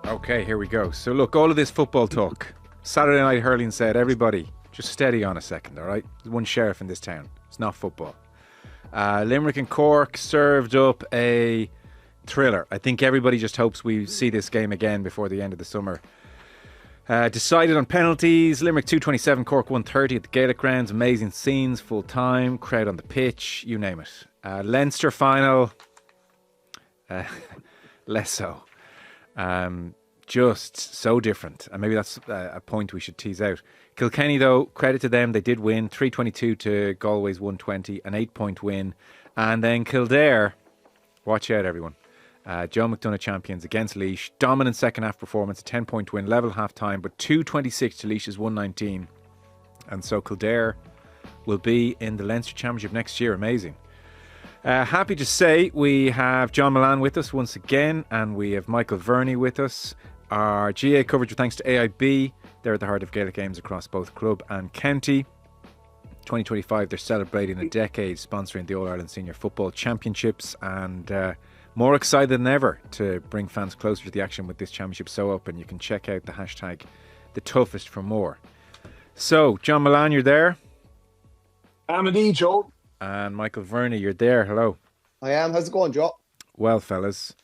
Okay, here we go. So look, all of this football talk. Saturday night hurling said, everybody, just steady on a second, all right? There's one sheriff in this town. It's not football. Limerick and Cork served up a thriller. I think everybody just hopes we see this game again before the end of the summer. Decided on penalties. Limerick 227, Cork 130 at the Gaelic grounds. Amazing scenes, full time, crowd on the pitch, you name it. Leinster Final, less so. Just so different, and maybe that's a point we should tease out. Kilkenny, though, credit to them, they did win 322 to Galway's 120, an 8-point win. And then Kildare, watch out everyone, Joe McDonagh champions against Laois, dominant second half performance, a 10-point win, level half time, but 226 to Laois's 119. And so Kildare will be in the Leinster Championship next year. Amazing. Happy to say we have John Mullane with us once again, and we have Michael Verney with us. Our GAA coverage thanks to AIB. They're at the heart of Gaelic games across both club and county. 2025, they're celebrating a decade sponsoring the All-Ireland Senior Football Championships, and more excited than ever to bring fans closer to the action with this championship so open. You can check out the hashtag #TheToughest for more. So, John Mullane, you're there? I'm indeed, Joe. And Michael Verney, you're there. Hello. I am. How's it going, Joe? Well, fellas.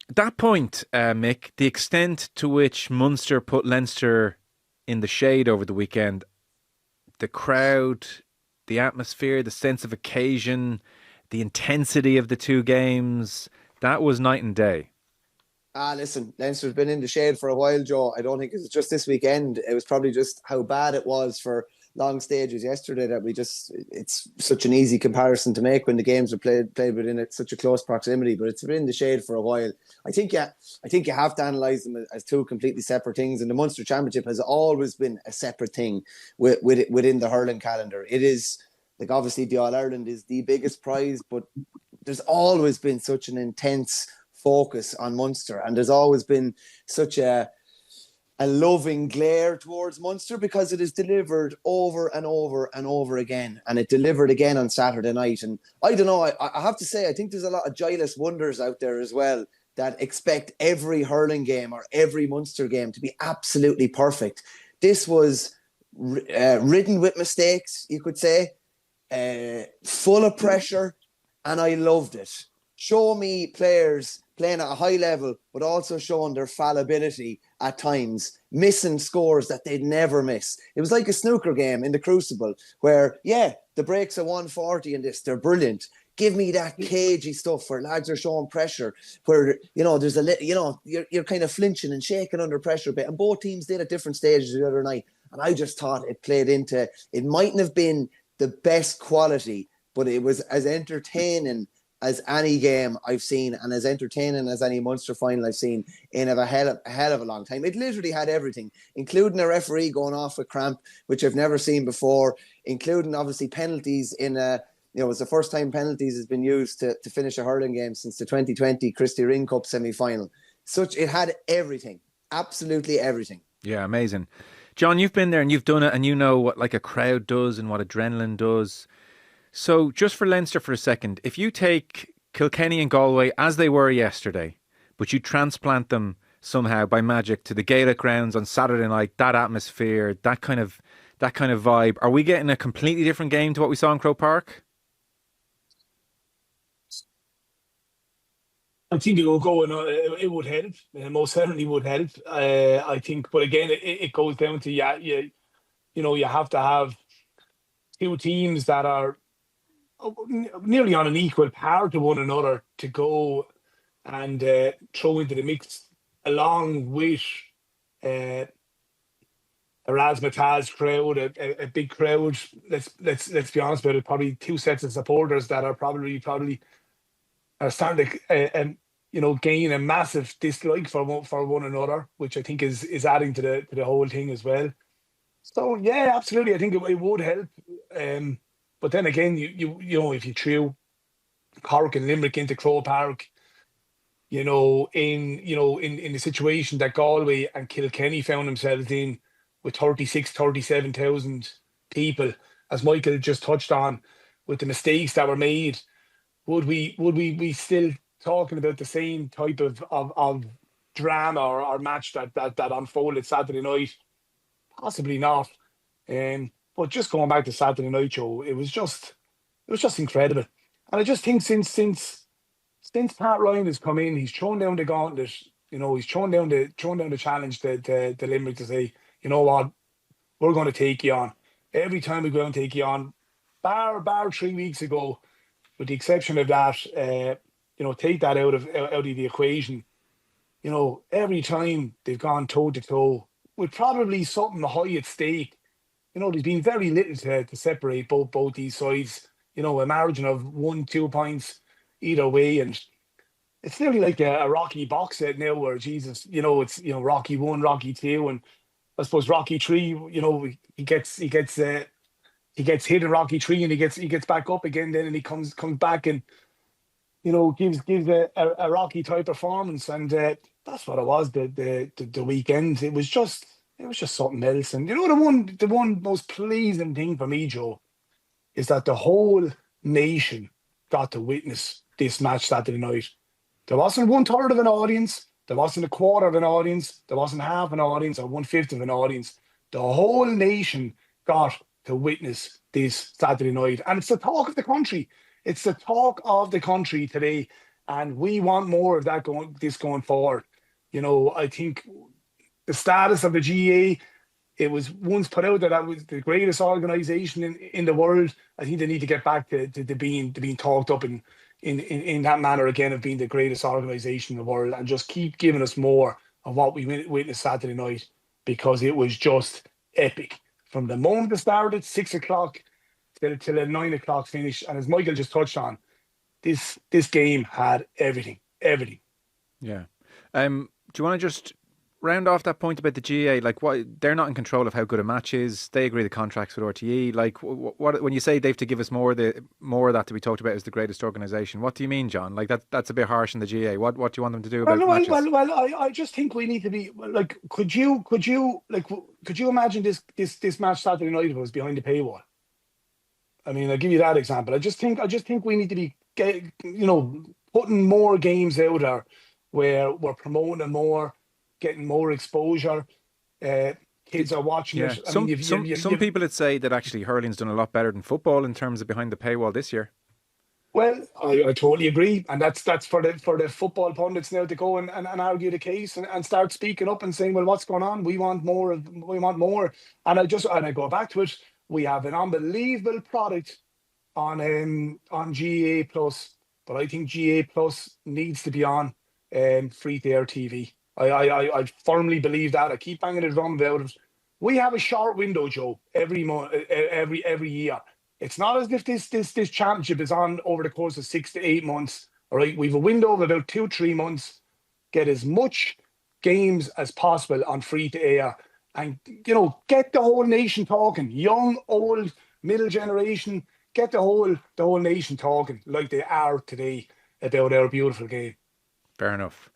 That point, Mick, the extent to which Munster put Leinster in the shade over the weekend, the crowd, the atmosphere, the sense of occasion, the intensity of the two games, that was night and day. Listen, Leinster's been in the shade for a while, Joe. I don't think it was just this weekend. It was probably just how bad it was for long stages yesterday that it's such an easy comparison to make when the games are played within such a close proximity, but it's been in the shade for a while. I think you have to analyse them as two completely separate things, and the Munster Championship has always been a separate thing within the hurling calendar. It is, like, obviously the All-Ireland is the biggest prize, but there's always been such an intense focus on Munster, and there's always been such a loving glare towards Munster because it is delivered over and over and over again, and it delivered again on Saturday night. And I don't know, I have to say, I think there's a lot of joyless wonders out there as well that expect every hurling game or every Munster game to be absolutely perfect. This was ridden with mistakes, you could say, full of pressure, and I loved it. Show me players playing at a high level, but also showing their fallibility at times, missing scores that they'd never miss. It was like a snooker game in the Crucible where, the breaks are 140 in this, they're brilliant. Give me that cagey stuff where lads are showing pressure, where, there's you're kind of flinching and shaking under pressure a bit. And both teams did at different stages the other night. And I just thought it played into, it mightn't have been the best quality, but it was as entertaining as any game I've seen, and as entertaining as any Munster final I've seen in a hell of a long time. It literally had everything, including a referee going off with cramp, which I've never seen before, including obviously penalties it's the first time penalties has been used to finish a hurling game since the 2020 Christy Ring Cup semi-final. It had everything, absolutely everything. Yeah, amazing. John, you've been there and you've done it, and you know what like a crowd does and what adrenaline does. So just for Leinster for a second, if you take Kilkenny and Galway as they were yesterday, but you transplant them somehow by magic to the Gaelic grounds on Saturday night, that atmosphere, that kind of vibe, are we getting a completely different game to what we saw in Croke Park? I think it will go, and it would help. Most certainly would help. I think, but again, it goes down to you have to have two teams that are nearly on an equal par to one another to go and throw into the mix, along with a razzmatazz crowd, a big crowd. Let's be honest about it. Probably two sets of supporters that are probably are starting to gain a massive dislike for one another, which I think is adding to the whole thing as well. So yeah, absolutely, I think it would help. But then again, if you threw Cork and Limerick into Croke Park, in the situation that Galway and Kilkenny found themselves in, with 37,000 people, as Michael just touched on, with the mistakes that were made, would we still talking about the same type of drama or match that unfolded Saturday night. Possibly not. But just going back to Saturday night, Joe, it was just incredible. And I just think since Pat Ryan has come in, he's thrown down the gauntlet. He's thrown down the challenge to Limerick to say, you know what, we're going to take you on. Every time we go and take you on, bar 3 weeks ago, with the exception of that, take that out of the equation. Every time they've gone toe to toe with probably something high at stake. There's been very little to separate both these sides. A margin of 1-2 points either way, and it's nearly like a Rocky box set now, where Jesus, it's Rocky 1, Rocky 2, and I suppose Rocky 3. He gets hit in Rocky 3, and he gets back up again. Then and he comes back and gives a Rocky type performance, and that's what it was. The weekend, it was just something else. And the one most pleasing thing for me, Joe, is that the whole nation got to witness this match Saturday night. There wasn't 1/3 of an audience. There wasn't a quarter of an audience. There wasn't half an audience or 1/5 of an audience. The whole nation got to witness this Saturday night. And it's the talk of the country. It's the talk of the country today. And we want more of that going forward. I think the status of the GAA, it was once put out that was the greatest organisation in the world. I think they need to get back to being talked up in that manner again, of being the greatest organisation in the world, and just keep giving us more of what we witnessed Saturday night, because it was just epic. From the moment it started, 6 o'clock, till a 9 o'clock finish. And as Michael just touched on, this game had everything. Yeah. Do you want to just round off that point about the GAA? Like, what, they're not in control of how good a match is. They agree the contracts with RTE. Like, what when you say they have to give us more of that to be talked about as the greatest organisation, what do you mean, John? Like, that's a bit harsh in the GAA. What do you want them to do about matches? Well, I just think we need to be like, could you imagine this match Saturday night if it was behind the paywall? I mean, I'll give you that example. I just think we need to be putting more games out there where we're promoting them more, getting more exposure. Kids are watching it. Some people would say that actually hurling's done a lot better than football in terms of behind the paywall this year. Well, I totally agree, and that's for the football pundits now to go and argue the case and start speaking up and saying, well, what's going on? We want more. And I go back to it. We have an unbelievable product on GAA Plus, but I think GAA Plus needs to be on free-to-air TV. I firmly believe that. I keep banging the drum about it. We have a short window, Joe, every year. It's not as if this championship is on over the course of 6 to 8 months. All right, we have a window of about 2-3 months. Get as much games as possible on free-to-air, and get the whole nation talking. Young, old, middle generation. Get the whole nation talking like they are today about our beautiful game. Fair enough.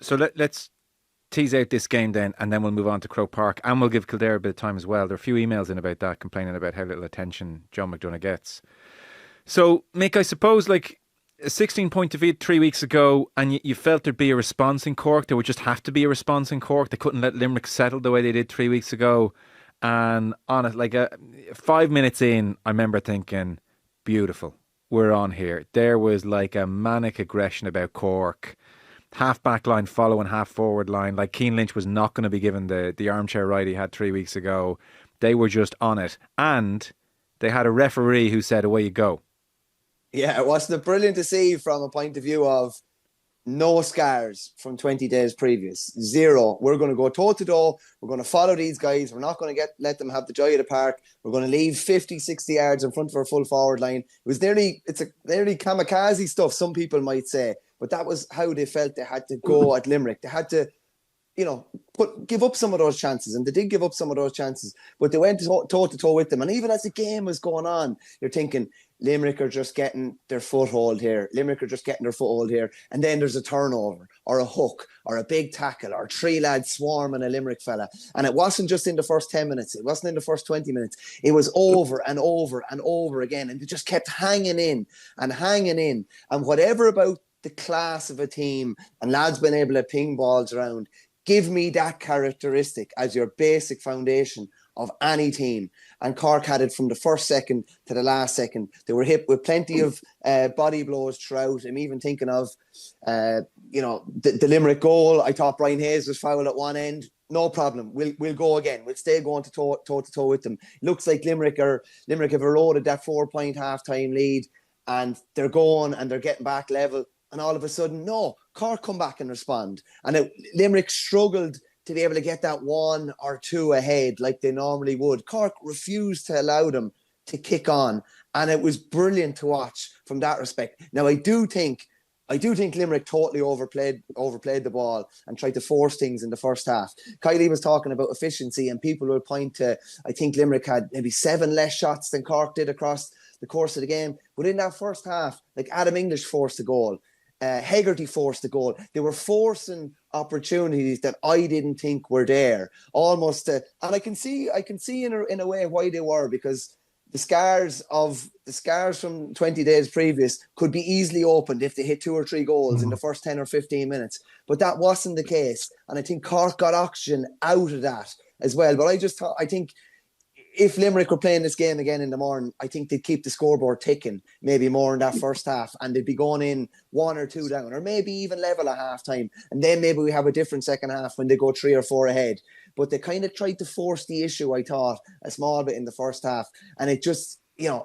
So let's tease out this game then, and then we'll move on to Croke Park, and we'll give Kildare a bit of time as well. There are a few emails in about that, complaining about how little attention John McDonough gets. So, Mick, I suppose like a 16-point defeat 3 weeks ago, and you felt there'd be a response in Cork. There would just have to be a response in Cork. They couldn't let Limerick settle the way they did 3 weeks ago. And on it, like 5 minutes in, I remember thinking, beautiful, we're on here. There was like a manic aggression about Cork. Half back line following half forward line. Like, Keane Lynch was not going to be given the armchair ride he had 3 weeks ago. They were just on it. And they had a referee who said, away you go. Yeah, wasn't it brilliant to see from a point of view of no scars from 20 days previous? Zero. We're going to go toe to toe. We're going to follow these guys. We're not going to let them have the joy of the park. We're going to leave 50, 60 yards in front of our full forward line. It's nearly kamikaze stuff, some people might say. But that was how they felt they had to go at Limerick. They had to, give up some of those chances. And they did give up some of those chances. But they went toe to toe with them. And even as the game was going on, you're thinking, Limerick are just getting their foothold here. And then there's a turnover or a hook or a big tackle or 3 lads swarming a Limerick fella. And it wasn't just in the first 10 minutes. It wasn't in the first 20 minutes. It was over and over and over again. And they just kept hanging in. And whatever about the class of a team and lads being able to ping balls around. Give me that characteristic as your basic foundation of any team. And Cork had it from the first second to the last second. They were hit with plenty of body blows throughout. I'm even thinking of, the Limerick goal. I thought Brian Hayes was fouled at one end. No problem. We'll go again. We'll stay going toe to toe with them. Looks like Limerick have eroded that 4-point half-time lead, and they're going and they're getting back level. And all of a sudden, no, Cork come back and respond. And Limerick struggled to be able to get that 1 or 2 ahead like they normally would. Cork refused to allow them to kick on. And it was brilliant to watch from that respect. Now, I do think Limerick totally overplayed the ball and tried to force things in the first half. Kylie was talking about efficiency, and people will point to, I think Limerick had maybe 7 less shots than Cork did across the course of the game. But in that first half, like Adam English forced a goal. Hegarty forced the goal. They were forcing opportunities that I didn't think were there. Almost, and I can see in a way why they were, because the scars from 20 days previous could be easily opened if they hit 2 or 3 goals in the first 10 or 15 minutes. But that wasn't the case, and I think Cork got oxygen out of that as well. But I think if Limerick were playing this game again in the morning, I think they'd keep the scoreboard ticking maybe more in that first half, and they'd be going in 1 or 2 down, or maybe even level at half time. And then maybe we have a different second half when they go 3 or 4 ahead. But they kind of tried to force the issue, I thought, a small bit in the first half. And it just,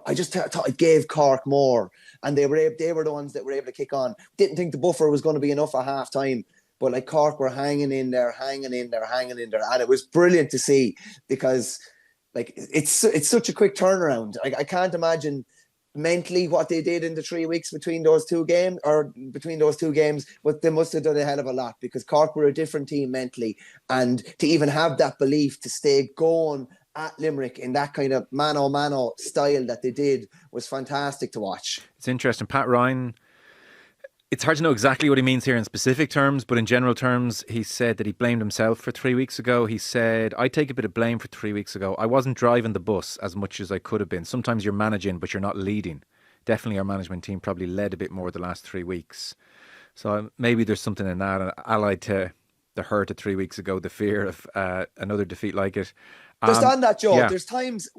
I just thought it gave Cork more. And they were the ones that were able to kick on. Didn't think the buffer was going to be enough at half time. But like Cork were hanging in there. And it was brilliant to see, because like it's such a quick turnaround. I can't imagine mentally what they did in the 3 weeks between those two games, but they must have done a hell of a lot, because Cork were a different team mentally, and to even have that belief to stay going at Limerick in that kind of mano style that they did was fantastic to watch. It's interesting. Pat Ryan, it's hard to know exactly what he means here in specific terms, but in general terms, he said that he blamed himself for 3 weeks ago. He said, I take a bit of blame for 3 weeks ago. I wasn't driving the bus as much as I could have been. Sometimes you're managing, but you're not leading. Definitely our management team probably led a bit more the last 3 weeks. So maybe there's something in that, allied to the hurt of 3 weeks ago, the fear of another defeat like it. Just on that, Joe, there's times,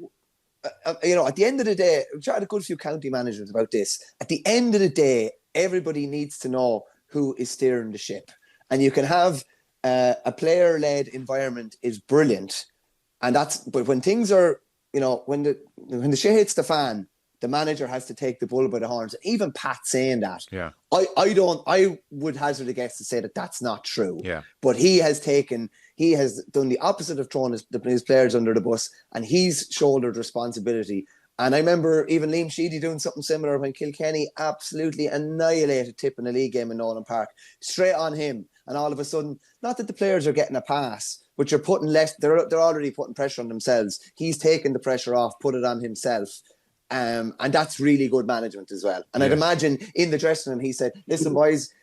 at the end of the day, I've chatted to a good few county managers about this. At the end of the day, everybody needs to know who is steering the ship. And you can have a player-led environment is brilliant. But when things are, when the shit hits the fan, the manager has to take the bull by the horns. Even Pat saying that. Yeah. I would hazard a guess to say that that's not true. Yeah. But he has done the opposite of throwing his players under the bus, and he's shouldered responsibility. And I remember even Liam Sheedy doing something similar when Kilkenny absolutely annihilated Tip in the league game in Nolan Park. Straight on him. And all of a sudden, not that the players are getting a pass, but you're putting less, they're already putting pressure on themselves. He's taken the pressure off, put it on himself. And that's really good management as well. And I'd imagine in the dressing room, he said, listen, boys,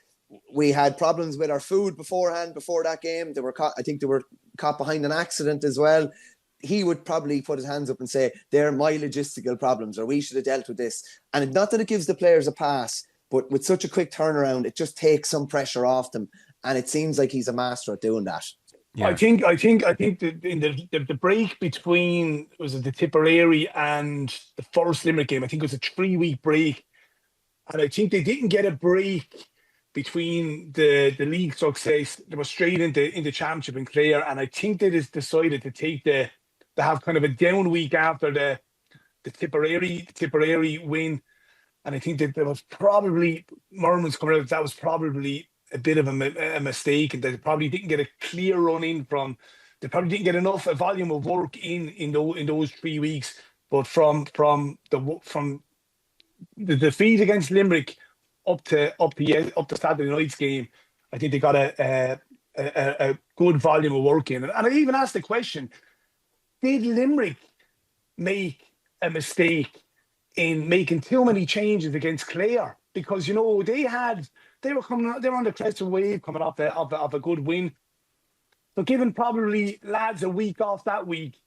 we had problems with our food before that game. I think they were caught behind an accident as well. He would probably put his hands up and say, they're my logistical problems, or we should have dealt with this. And not that it gives the players a pass, but with such a quick turnaround, it just takes some pressure off them. And it seems like he's a master at doing that. Yeah. I think that in the break between, was it the Tipperary and the first Limerick game, I think it was a 3-week break. And I think they didn't get a break between the league success. They were straight into championship in Clare. And I think they just decided to have kind of a down week after the Tipperary win. And I think that there was probably murmurs coming out that was probably a bit of a mistake, and they probably didn't get a clear run in they probably didn't get enough volume of work in those 3 weeks. But from the defeat against Limerick up to Saturday night's game, I think they got a good volume of work in. And I even asked the question, did Limerick make a mistake in making too many changes against Clare? Because they were on the crest of a wave coming off a good win. So giving probably lads a week off that week,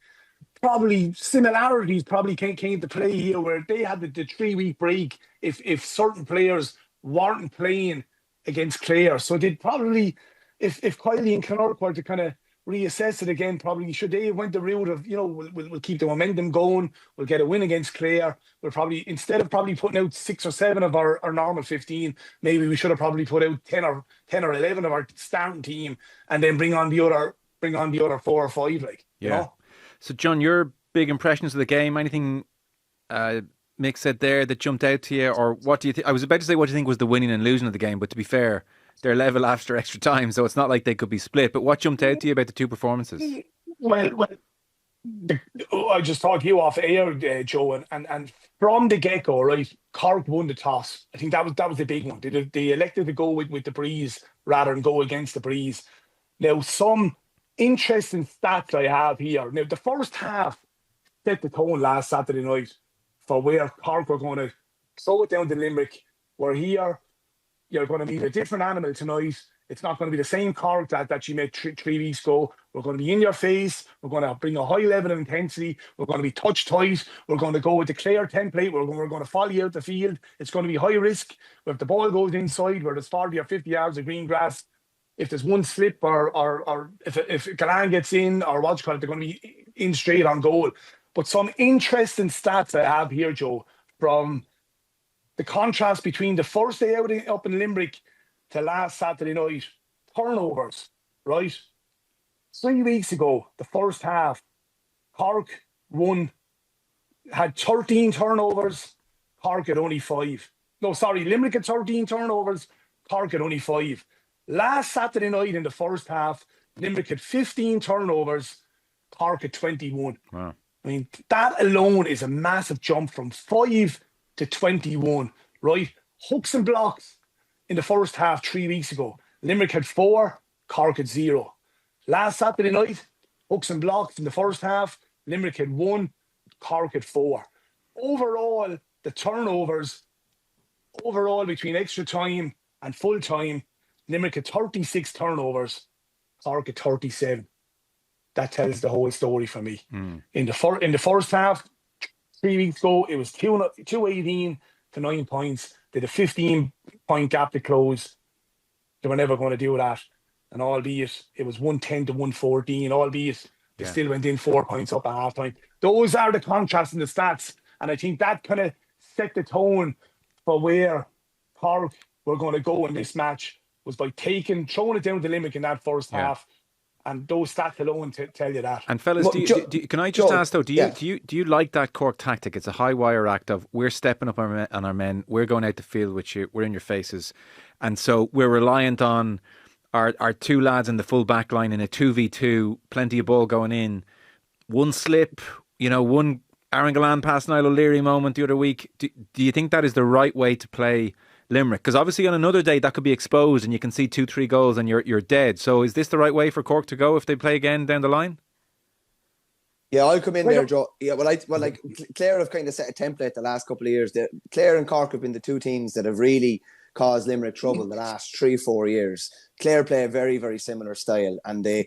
probably similarities came to play here, where they had the 3-week break. If certain players weren't playing against Clare. So they'd probably, if Kiley and Connacht were to kind of reassess it again, probably should they have went the route of, we'll keep the momentum going, we'll get a win against Clare. We'll probably, instead of probably putting out 6 or 7 of our normal 15, maybe we should have probably put out 10 or 11 of our starting team, and then bring on the other 4 or 5, like, you know. So John, your big impressions of the game, anything Mick said there that jumped out to you, or what do you think? I was about to say what do you think was the winning and losing of the game, but to be fair, they're level after extra time, so it's not like they could be split. But what jumped out to you about the two performances? Well, I just talked to you off air, Joe, and from the get-go, right, Cork won the toss. I think that was the big one. They elected to go with the breeze rather than go against the breeze. Now, some interesting stats I have here. Now, the first half set the tone last Saturday night for where Cork were going to throw it down to Limerick. We're here. You're going to meet a different animal tonight. It's not going to be the same Cork that you met 3 weeks ago. We're going to be in your face. We're going to bring a high level of intensity. We're going to be touch tight. We're going to go with the clear template. We're going to follow you out the field. It's going to be high risk. If the ball goes inside where there's 40 or 50 yards of green grass, if there's one slip or if Galan gets in or what's called, they're going to be in straight on goal. But some interesting stats I have here, Joe, from the contrast between the first day out up in Limerick to last Saturday night. Turnovers, right? 3 weeks ago, the first half, Cork had 13 turnovers. Cork had only 5. No, sorry, Limerick had 13 turnovers. Cork had only 5. Last Saturday night in the first half, Limerick had 15 turnovers. Cork had 21. Wow. I mean, that alone is a massive jump from 5 to 21, right? Hooks and blocks in the first half 3 weeks ago. Limerick had 4, Cork had 0. Last Saturday night, hooks and blocks in the first half, Limerick had 1, Cork had 4. Overall, the turnovers, between extra time and full time, Limerick had 36 turnovers, Cork had 37. That tells the whole story for me. In the first half, 3 weeks ago, it was 218 to 9 points. They had a 15-point gap to close. They were never going to do that. And albeit it was 110 to 114, albeit they still went in 4 points up at halftime. Those are the contrasts in the stats. And I think that kind of set the tone for where Cork were going to go in this match, was by throwing it down to Limerick in that first half. And those stats alone tell you that. And fellas, can I just ask though? Do you like that Cork tactic? It's a high wire act of we're stepping up on our men, we're going out the field with you, we're in your faces, and so we're reliant on our 2 lads in the full back line in a 2v2, plenty of ball going in. One slip, one Aaron Gallan pass Niall O'Leary moment the other week. Do you think that is the right way to play Limerick? Because obviously on another day that could be exposed and you can see 2-3 goals and you're dead. So is this the right way for Cork to go if they play again down the line? Yeah, I'll come in there, Joe. Yeah, Clare have kind of set a template the last couple of years. Clare and Cork have been the 2 teams that have really caused Limerick trouble the last 3-4 years. Clare play a very, very similar style, and I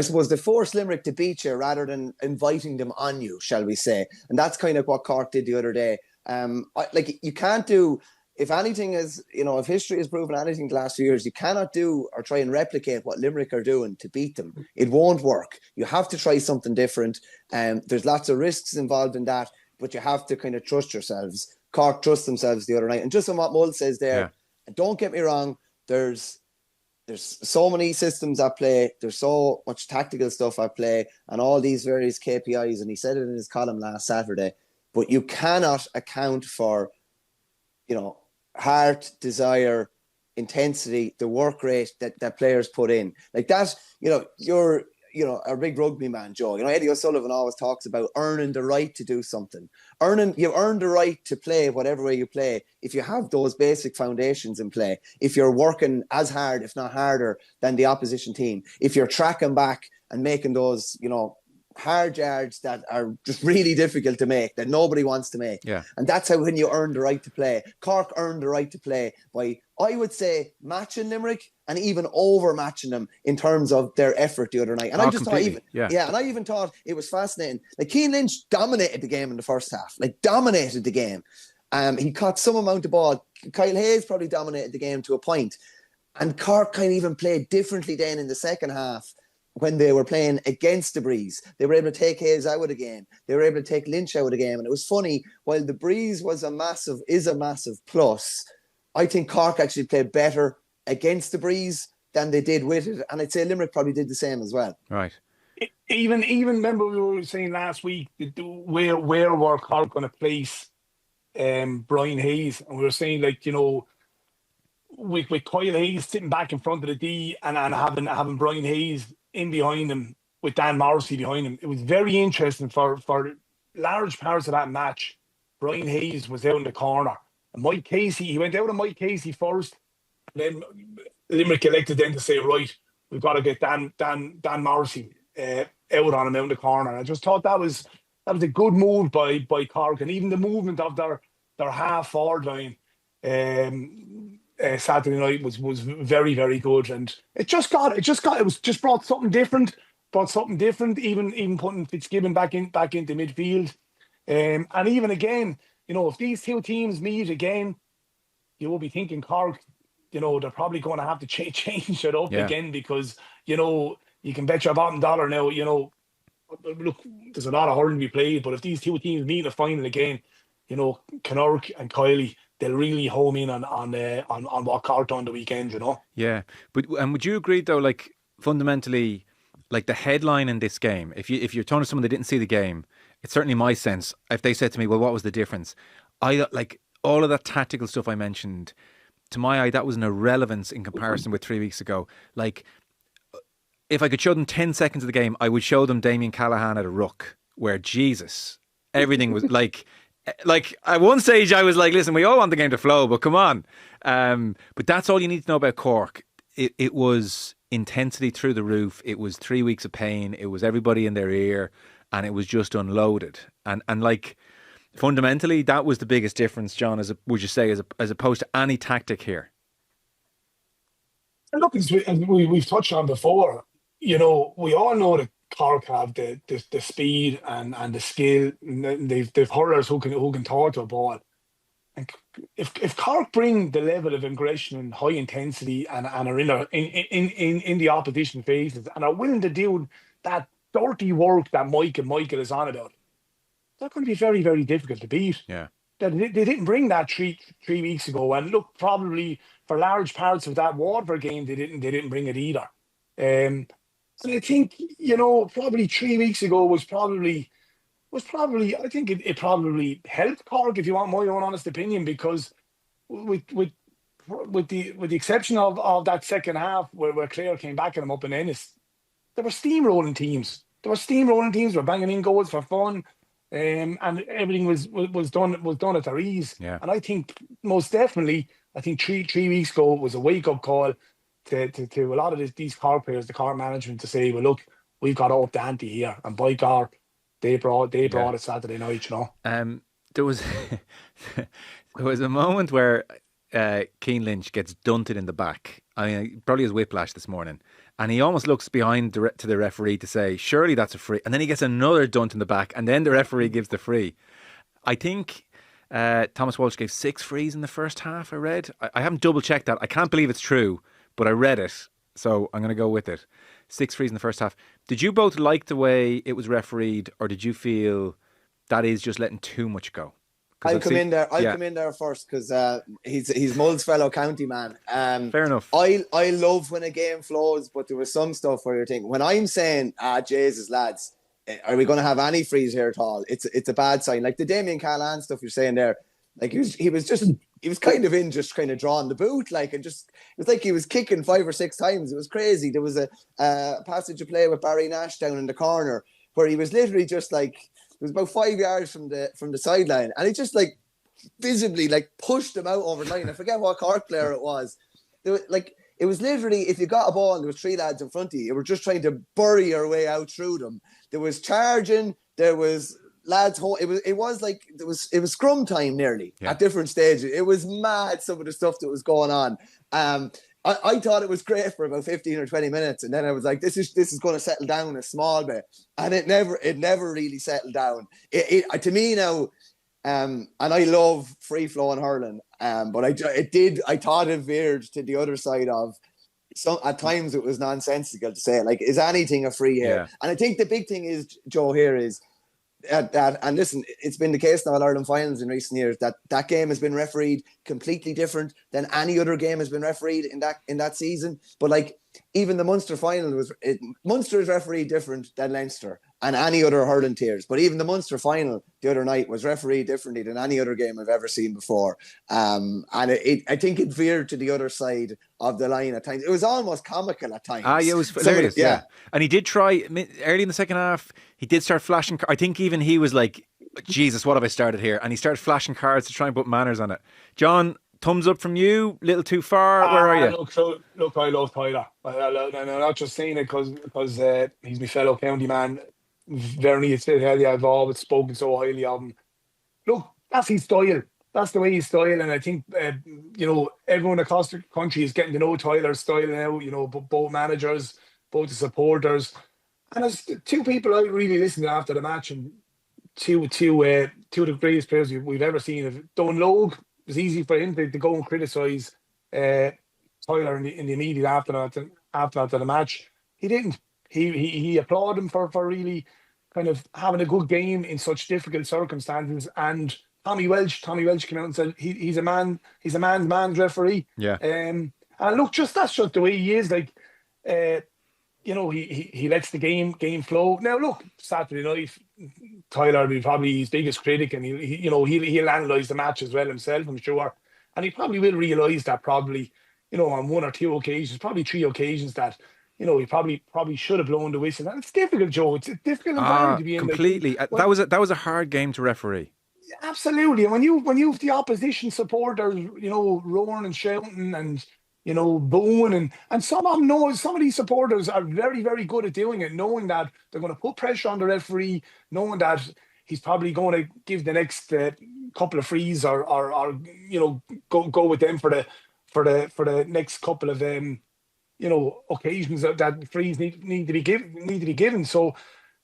suppose they force Limerick to beat you rather than inviting them on you, shall we say? And that's kind of what Cork did the other day. You can't do. If anything is, if history has proven anything the last few years, you cannot do or try and replicate what Limerick are doing to beat them. It won't work. You have to try something different. There's lots of risks involved in that, but you have to kind of trust yourselves. Cork trust themselves the other night. And just on what Mull says there, don't get me wrong, there's so many systems at play. There's so much tactical stuff at play and all these various KPIs. And he said it in his column last Saturday. But you cannot account for, heart, desire, intensity, the work rate that players put in. Like that, you're a big rugby man, Joe. Eddie O'Sullivan always talks about earning the right to do something. You earn the right to play whatever way you play if you have those basic foundations in play. If you're working as hard, if not harder, than the opposition team. If you're tracking back and making those, hard yards that are just really difficult to make, that nobody wants to make. Yeah. And that's how when you earn the right to play. Cork earned the right to play by, I would say, matching Limerick and even overmatching them in terms of their effort the other night. And I just thought and I even thought it was fascinating. Like, Cian Lynch dominated the game in the first half. Dominated the game. He caught some amount of ball. Kyle Hayes probably dominated the game to a point. And Cork kind of even played differently then in the second half when they were playing against the Breeze. They were able to take Hayes out of the game. They were able to take Lynch out of the game. And it was funny, while the Breeze is a massive plus, I think Cork actually played better against the Breeze than they did with it. And I'd say Limerick probably did the same as well. Right. Even remember we were saying last week where were Cork going to place Brian Hayes, and we were saying, like, you know, with Kyle Hayes sitting back in front of the D and having Brian Hayes in behind him with Dan Morrissey behind him, it was very interesting for large parts of that match. Brian Hayes was out in the corner, and Mike Casey, he went out of Mike Casey first, and then Limerick elected then to say, right, we've got to get Dan Morrissey out on him out in the corner. I just thought that was a good move by Cork, and even the movement of their half forward line Saturday night was very, very good, and it just brought something different. Even putting Fitzgibbon back into midfield, and even again, you know, if these two teams meet again, you will be thinking Cork, you know, they're probably going to have to change it up again, because, you know, you can bet your bottom dollar now, you know, look, there's a lot of hurling to be played, but if these two teams meet in the final again, you know, Connacht and Kiley, they'll really home in on what Cork done the weekend, you know. Yeah, but would you agree though? Like, fundamentally, like the headline in this game, if you're talking to someone that didn't see the game, it's certainly my sense. If they said to me, "Well, what was the difference?" I like all of that tactical stuff I mentioned. To my eye, that was an irrelevance in comparison with 3 weeks ago. Like, if I could show them 10 seconds of the game, I would show them Damien Callahan at a ruck, where Jesus, everything was like at one stage I was like, listen, we all want the game to flow, but come on. But that's all you need to know about Cork. It was intensity through the roof. It was 3 weeks of pain. It was everybody in their ear, and it was just unloaded. And like, fundamentally, that was the biggest difference, John, would you say, as opposed to any tactic here? And look, as we've touched on before, you know, we all know that Cork have the speed and the skill. And they've hurlers who can throw to a ball. And if Cork bring the level of aggression and high intensity and are in the opposition phases and are willing to do that dirty work that Mike and Michael is on about, they're going to be very, very difficult to beat. Yeah, they didn't bring that three weeks ago, and look, probably for large parts of that Waterford game, they didn't bring it either. And I think, you know, probably 3 weeks ago was probably I think it probably helped Cork, if you want my own honest opinion, because with the exception of that second half where Clare came back at them up in Ennis, there were steamrolling teams. Were banging in goals for fun. And everything was done at their ease. Yeah. And I think most definitely, I think three weeks ago was a wake up call to a lot of these Cork players, the Cork management, to say, well, look, we've got to up the ante here. And by God, they brought it Saturday night, you know. There was a moment where Cian Lynch gets dunted in the back. I mean, he probably has whiplash this morning. And he almost looks behind to the referee to say, surely that's a free. And then he gets another dunt in the back. And then the referee gives the free. I think Thomas Walsh gave 6 frees in the first half, I read. I haven't double-checked that. I can't believe it's true, but I read it. So I'm going to go with it. 6 frees in the first half. Did you both like the way it was refereed, or did you feel that is just letting too much go? I'll come in there first, because he's Mull's fellow county man. Fair enough. I love when a game flows, but there was some stuff where you're thinking, when I'm saying, Jesus, lads, are we going to have any frees here at all? It's a bad sign. Like the Damien Callahan stuff you're saying there, like he was kind of drawing the boot, like, and just, it was like he was kicking 5 or 6 times. It was crazy. There was a passage of play with Barry Nash down in the corner where he was literally just like, it was about 5 yards from the sideline, and he just like visibly like pushed him out over the line. I forget what Cork player it was. It was literally, if you got a ball and there was 3 lads in front of you, were just trying to bury your way out through them. There was charging, there was lads. It was scrum time nearly at different stages. It was mad, some of the stuff that was going on. I thought it was great for about 15 or 20 minutes, and then I was like, this is going to settle down a small bit, and it never really settled down. To me now, And I love free flowing hurling. But I thought it veered to the other side of. So at times it was nonsensical to say, like, is anything a free here? Yeah. And I think the big thing is, Joe, here is that, and listen, it's been the case in all Ireland finals in recent years that game has been refereed completely different than any other game has been refereed in that season. But like, even the Munster final Munster is refereed different than Leinster and any other hurling tiers. But even the Munster final the other night was refereed differently than any other game I've ever seen before. And I think it veered to the other side of the line at times. It was almost comical at times. Yeah, it was hilarious. Yeah. And he did try early in the second half. He did start flashing. I think even he was like, Jesus, what have I started here? And he started flashing cards to try and put manners on it. John, thumbs up from you. Little too far. Where are you? Look, I love Tyler. I'm not just saying it because he's my fellow county man. Verney, I've always spoken so highly of him. Look, that's his style. That's the way he's style, and I think everyone across the country is getting to know Tyler's style now. Both managers, both the supporters, and there's two people I really listened to after the match, and two of the greatest players we've ever seen. Don Logue, it was easy for him to go and criticise Tyler in the immediate aftermath of the match. He didn't. He applauded him for really kind of having a good game in such difficult circumstances. And Tommy Welch came out and said he's a man's referee. Yeah. And look, that's just the way he is. Like, he lets the game flow. Now, look, Saturday night, Tyler will be probably his biggest critic, and he'll analyse the match as well himself, I'm sure. And he probably will realise that on one or two occasions, probably three occasions, that he probably should have blown the whistle. And it's difficult, Joe. It's a difficult environment to be in. Completely. That was a hard game to referee. Absolutely. And when you have the opposition supporters, roaring and shouting and booing, and some of these supporters are very, very good at doing it, knowing that they're going to put pressure on the referee, knowing that he's probably going to give the next couple of frees or go with them for the next couple of occasions that frees need to be given. So,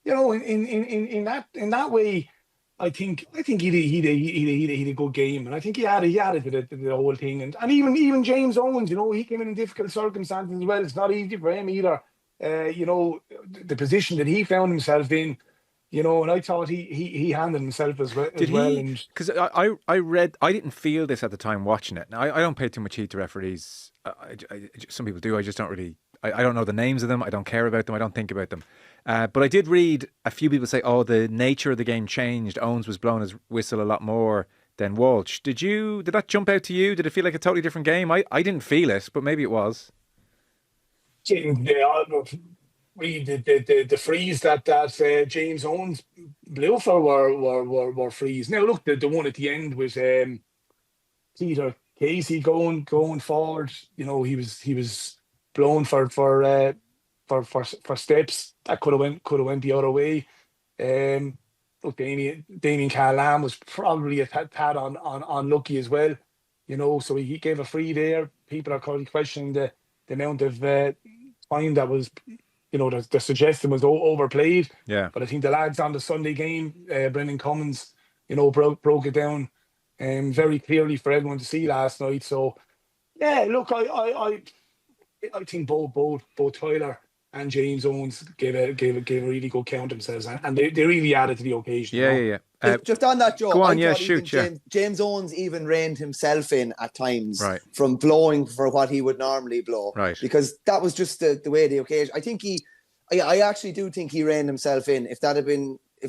in that way, I think he had a good game, and I think he added to the whole thing. And even James Owens, he came in difficult circumstances as well. It's not easy for him either. The position that he found himself in. And I thought he handled himself as well. Because I read, I didn't feel this at the time watching it. Now, I don't pay too much heed to referees. Some people do. I just don't really. I don't know the names of them. I don't care about them. I don't think about them. But I did read a few people say, the nature of the game changed. Owens was blowing his whistle a lot more than Walsh. Did that jump out to you? Did it feel like a totally different game? I didn't feel it, but maybe it was. The frees that James Owens blew for were frees. Now look, the one at the end was Peter Casey going forward. He was blown for steps that could have went the other way. Look, Damien Callahan was probably a tad unlucky as well. So he gave a free there. People are currently questioning the amount of time that was. The suggestion was overplayed. Yeah. But I think the lads on the Sunday game, Brendan Cummins, broke it down very clearly for everyone to see last night. So, yeah, look, I think both Tyler and James Owens gave a really good count themselves, and they really added to the occasion. Yeah. Just on that, Joe. Go on, shoot. James Owens even reined himself in at times, right, from blowing for what he would normally blow, right? Because that was just the way the occasion. I actually do think he reined himself in. If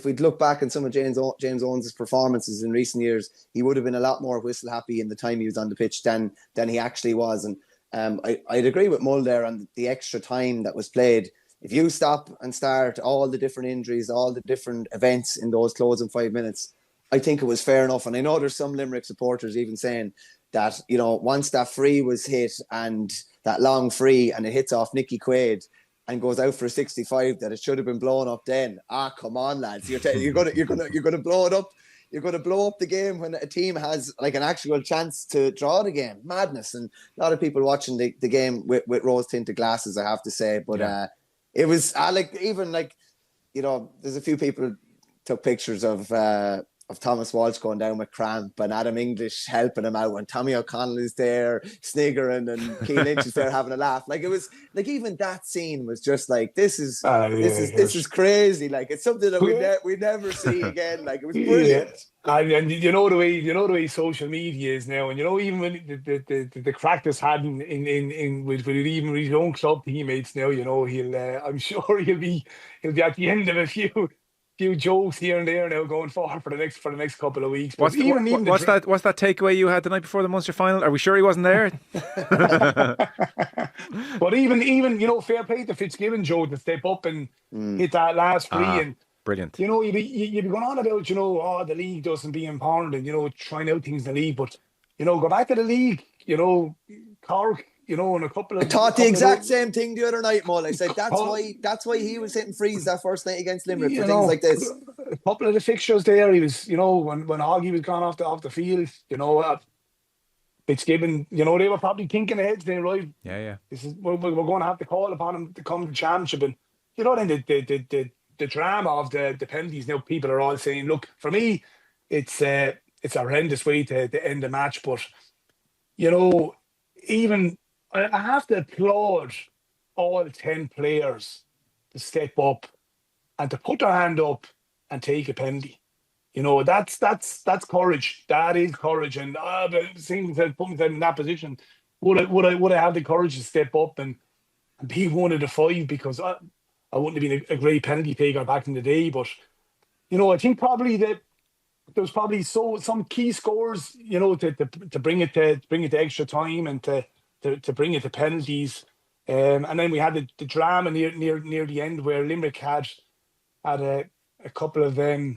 we'd look back on some of James Owens' performances in recent years, he would have been a lot more whistle happy in the time he was on the pitch than he actually was. And I'd agree with Mull there on the extra time that was played. If you stop and start all the different injuries, all the different events in those closing 5 minutes, I think it was fair enough. And I know there's some Limerick supporters even saying that, once that free was hit, and that long free, and it hits off Nicky Quaid and goes out for a 65, that it should have been blown up then. Come on, lads. You're gonna blow it up. You're going to blow up the game when a team has like an actual chance to draw the game. Madness. And a lot of people watching the game with rose-tinted glasses, I have to say. But it was there's a few people took pictures of Thomas Walsh going down with cramp and Adam English helping him out, and Tommy O'Connell is there sniggering and Keane Lynch is there having a laugh. Like, it was like, even that scene was just like, this is crazy. Like, it's something that we never see again. Like, it was brilliant. And you know the way social media is now, and even when the crack that's had with even his own club teammates now, I'm sure he'll be at the end of a few jokes here and there now going forward for the next couple of weeks. But what's that takeaway you had the night before the Munster final? Are we sure he wasn't there? But even fair play to Fitzgibbon, Joe, to step up and hit that last free and. Brilliant. You'd be going on about, the league doesn't be important and, trying out things in the league. But, go back to the league, Cork, and a couple of... I thought the exact same thing the other night, Mull. I said that's why he was hitting frees that first night against Limerick for things like this. A couple of the fixtures there, he was, when Hoggy was gone off the field, Fitzgibbon, they were probably thinking ahead saying, right, we're going to have to call upon him to come to the championship. And, then the drama of the penalties, now people are all saying, look, for me, it's a horrendous way to end the match. But, even I have to applaud all 10 players to step up and to put their hand up and take a penalty. That's courage. That is courage. And seeing put myself in that position, would I have the courage to step up and be one of the 5? Because I wouldn't have been a great penalty taker back in the day, but I think probably that there was probably some key scores, to bring it to extra time and to bring it to penalties, and then we had the drama near the end where Limerick had a couple of a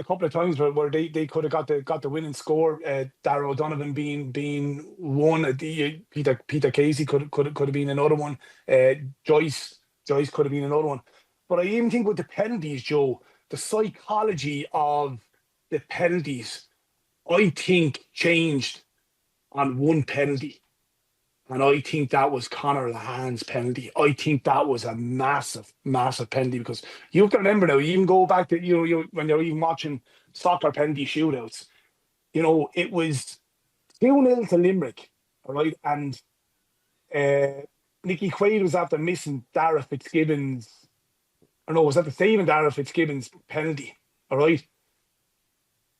couple of times where they could have got the winning score. Darragh O'Donovan being one, Peter Casey could have been another one. Joyce could have been another one. But I even think with the penalties, Joe, the psychology of the penalties, I think, changed on one penalty. And I think that was Conor Lahan's penalty. I think that was a massive, massive penalty, because you have to remember now, you even go back to, when you're even watching soccer penalty shootouts, it was 2-0 to Limerick, all right? And Nicky Quaid was after missing Darragh Fitzgibbon's, was after saving Darragh Fitzgibbon's penalty, all right?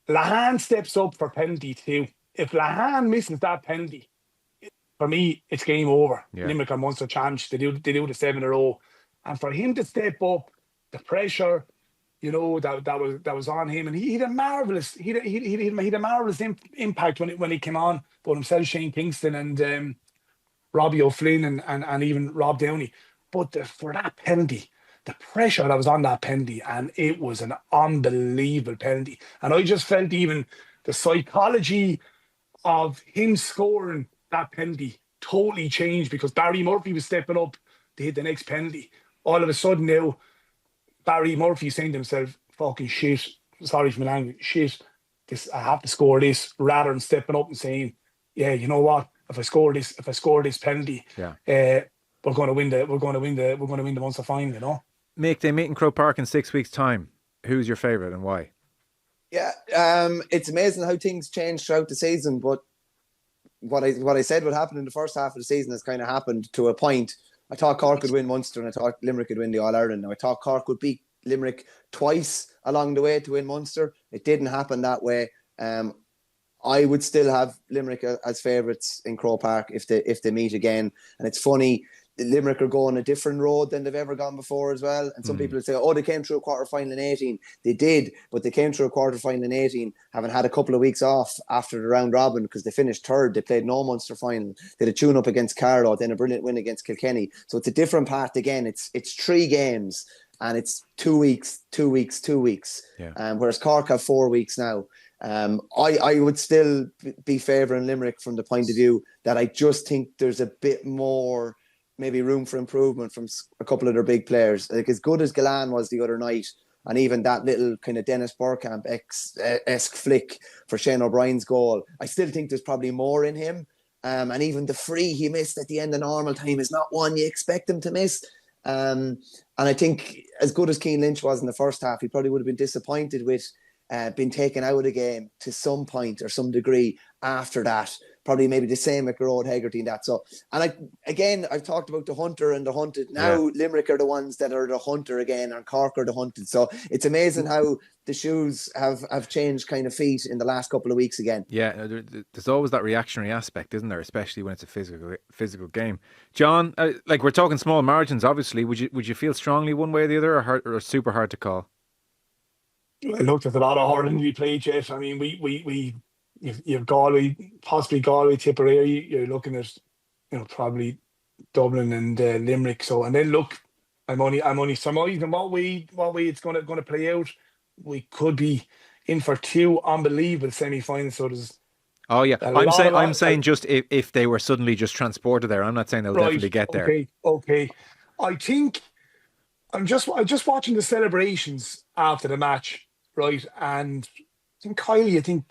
Lahan steps up for penalty too. If Lahan misses that penalty, for me, it's game over. Yeah. Limerick are Munster champs. They do the 7 in a row. And for him to step up, the pressure, that was on him, and he had a marvelous impact when he came on, both himself, Shane Kingston, and Robbie O'Flynn and even Rob Downey. But for that penalty, the pressure that was on that penalty, and it was an unbelievable penalty. And I just felt even the psychology of him scoring that penalty totally changed, because Barry Murphy was stepping up to hit the next penalty. All of a sudden now, Barry Murphy saying to himself, fucking shit, sorry for my language, shit, I have to score this, rather than stepping up and saying, yeah, you know what, if I score this penalty, we're going to win the Munster final, Mick, they meet in Croke Park in 6 weeks' time. Who's your favourite and why? Yeah, it's amazing how things change throughout the season, but what I said would happen in the first half of the season has kind of happened to a point. I thought Cork would win Munster, and I thought Limerick would win the All-Ireland. Now, I thought Cork would beat Limerick twice along the way to win Munster. It didn't happen that way. I would still have Limerick as favourites in Croke Park if they meet again. And it's funny, Limerick are going a different road than they've ever gone before as well. And some people would say, they came through a quarter-final in 18. They did, but they came through a quarter-final in 18, having had a couple of weeks off after the round robin, because they finished third. They played no Munster final. They had a tune-up against Carlow, then a brilliant win against Kilkenny. So it's a different path again. It's 3 games, and it's 2 weeks. Yeah. Whereas Cork have 4 weeks now. I would still be favouring Limerick from the point of view that I just think there's a bit more maybe room for improvement from a couple of their big players. Like, as good as Gillane was the other night, and even that little kind of Dennis Bergkamp-esque flick for Shane O'Brien's goal, I still think there's probably more in him. And even the free he missed at the end of normal time is not one you expect him to miss. And I think as good as Keane Lynch was in the first half, he probably would have been disappointed with been taken out of the game to some point or some degree after that. Probably maybe the same with Road Hegarty and that. So, and I've talked about the hunter and the hunted. Now Limerick are the ones that are the hunter again, and Cork are the hunted. So it's amazing how the shoes have changed kind of feet in the last couple of weeks again. Yeah, there's always that reactionary aspect, isn't there? Especially when it's a physical game. John, like we're talking small margins, obviously. Would you feel strongly one way or the other, or super hard to call? Look, there's a lot of hurling to be played yet. I mean, you've Galway, possibly Galway, Tipperary. You're looking at, probably Dublin and Limerick. So, and then look, I'm only surmising what way it's going to play out. We could be in for two unbelievable semi-finals. So there's I'm saying just if they were suddenly just transported there. I'm not saying they'll definitely get there. Okay. I think I'm just watching the celebrations after the match, right? And I think Kylie,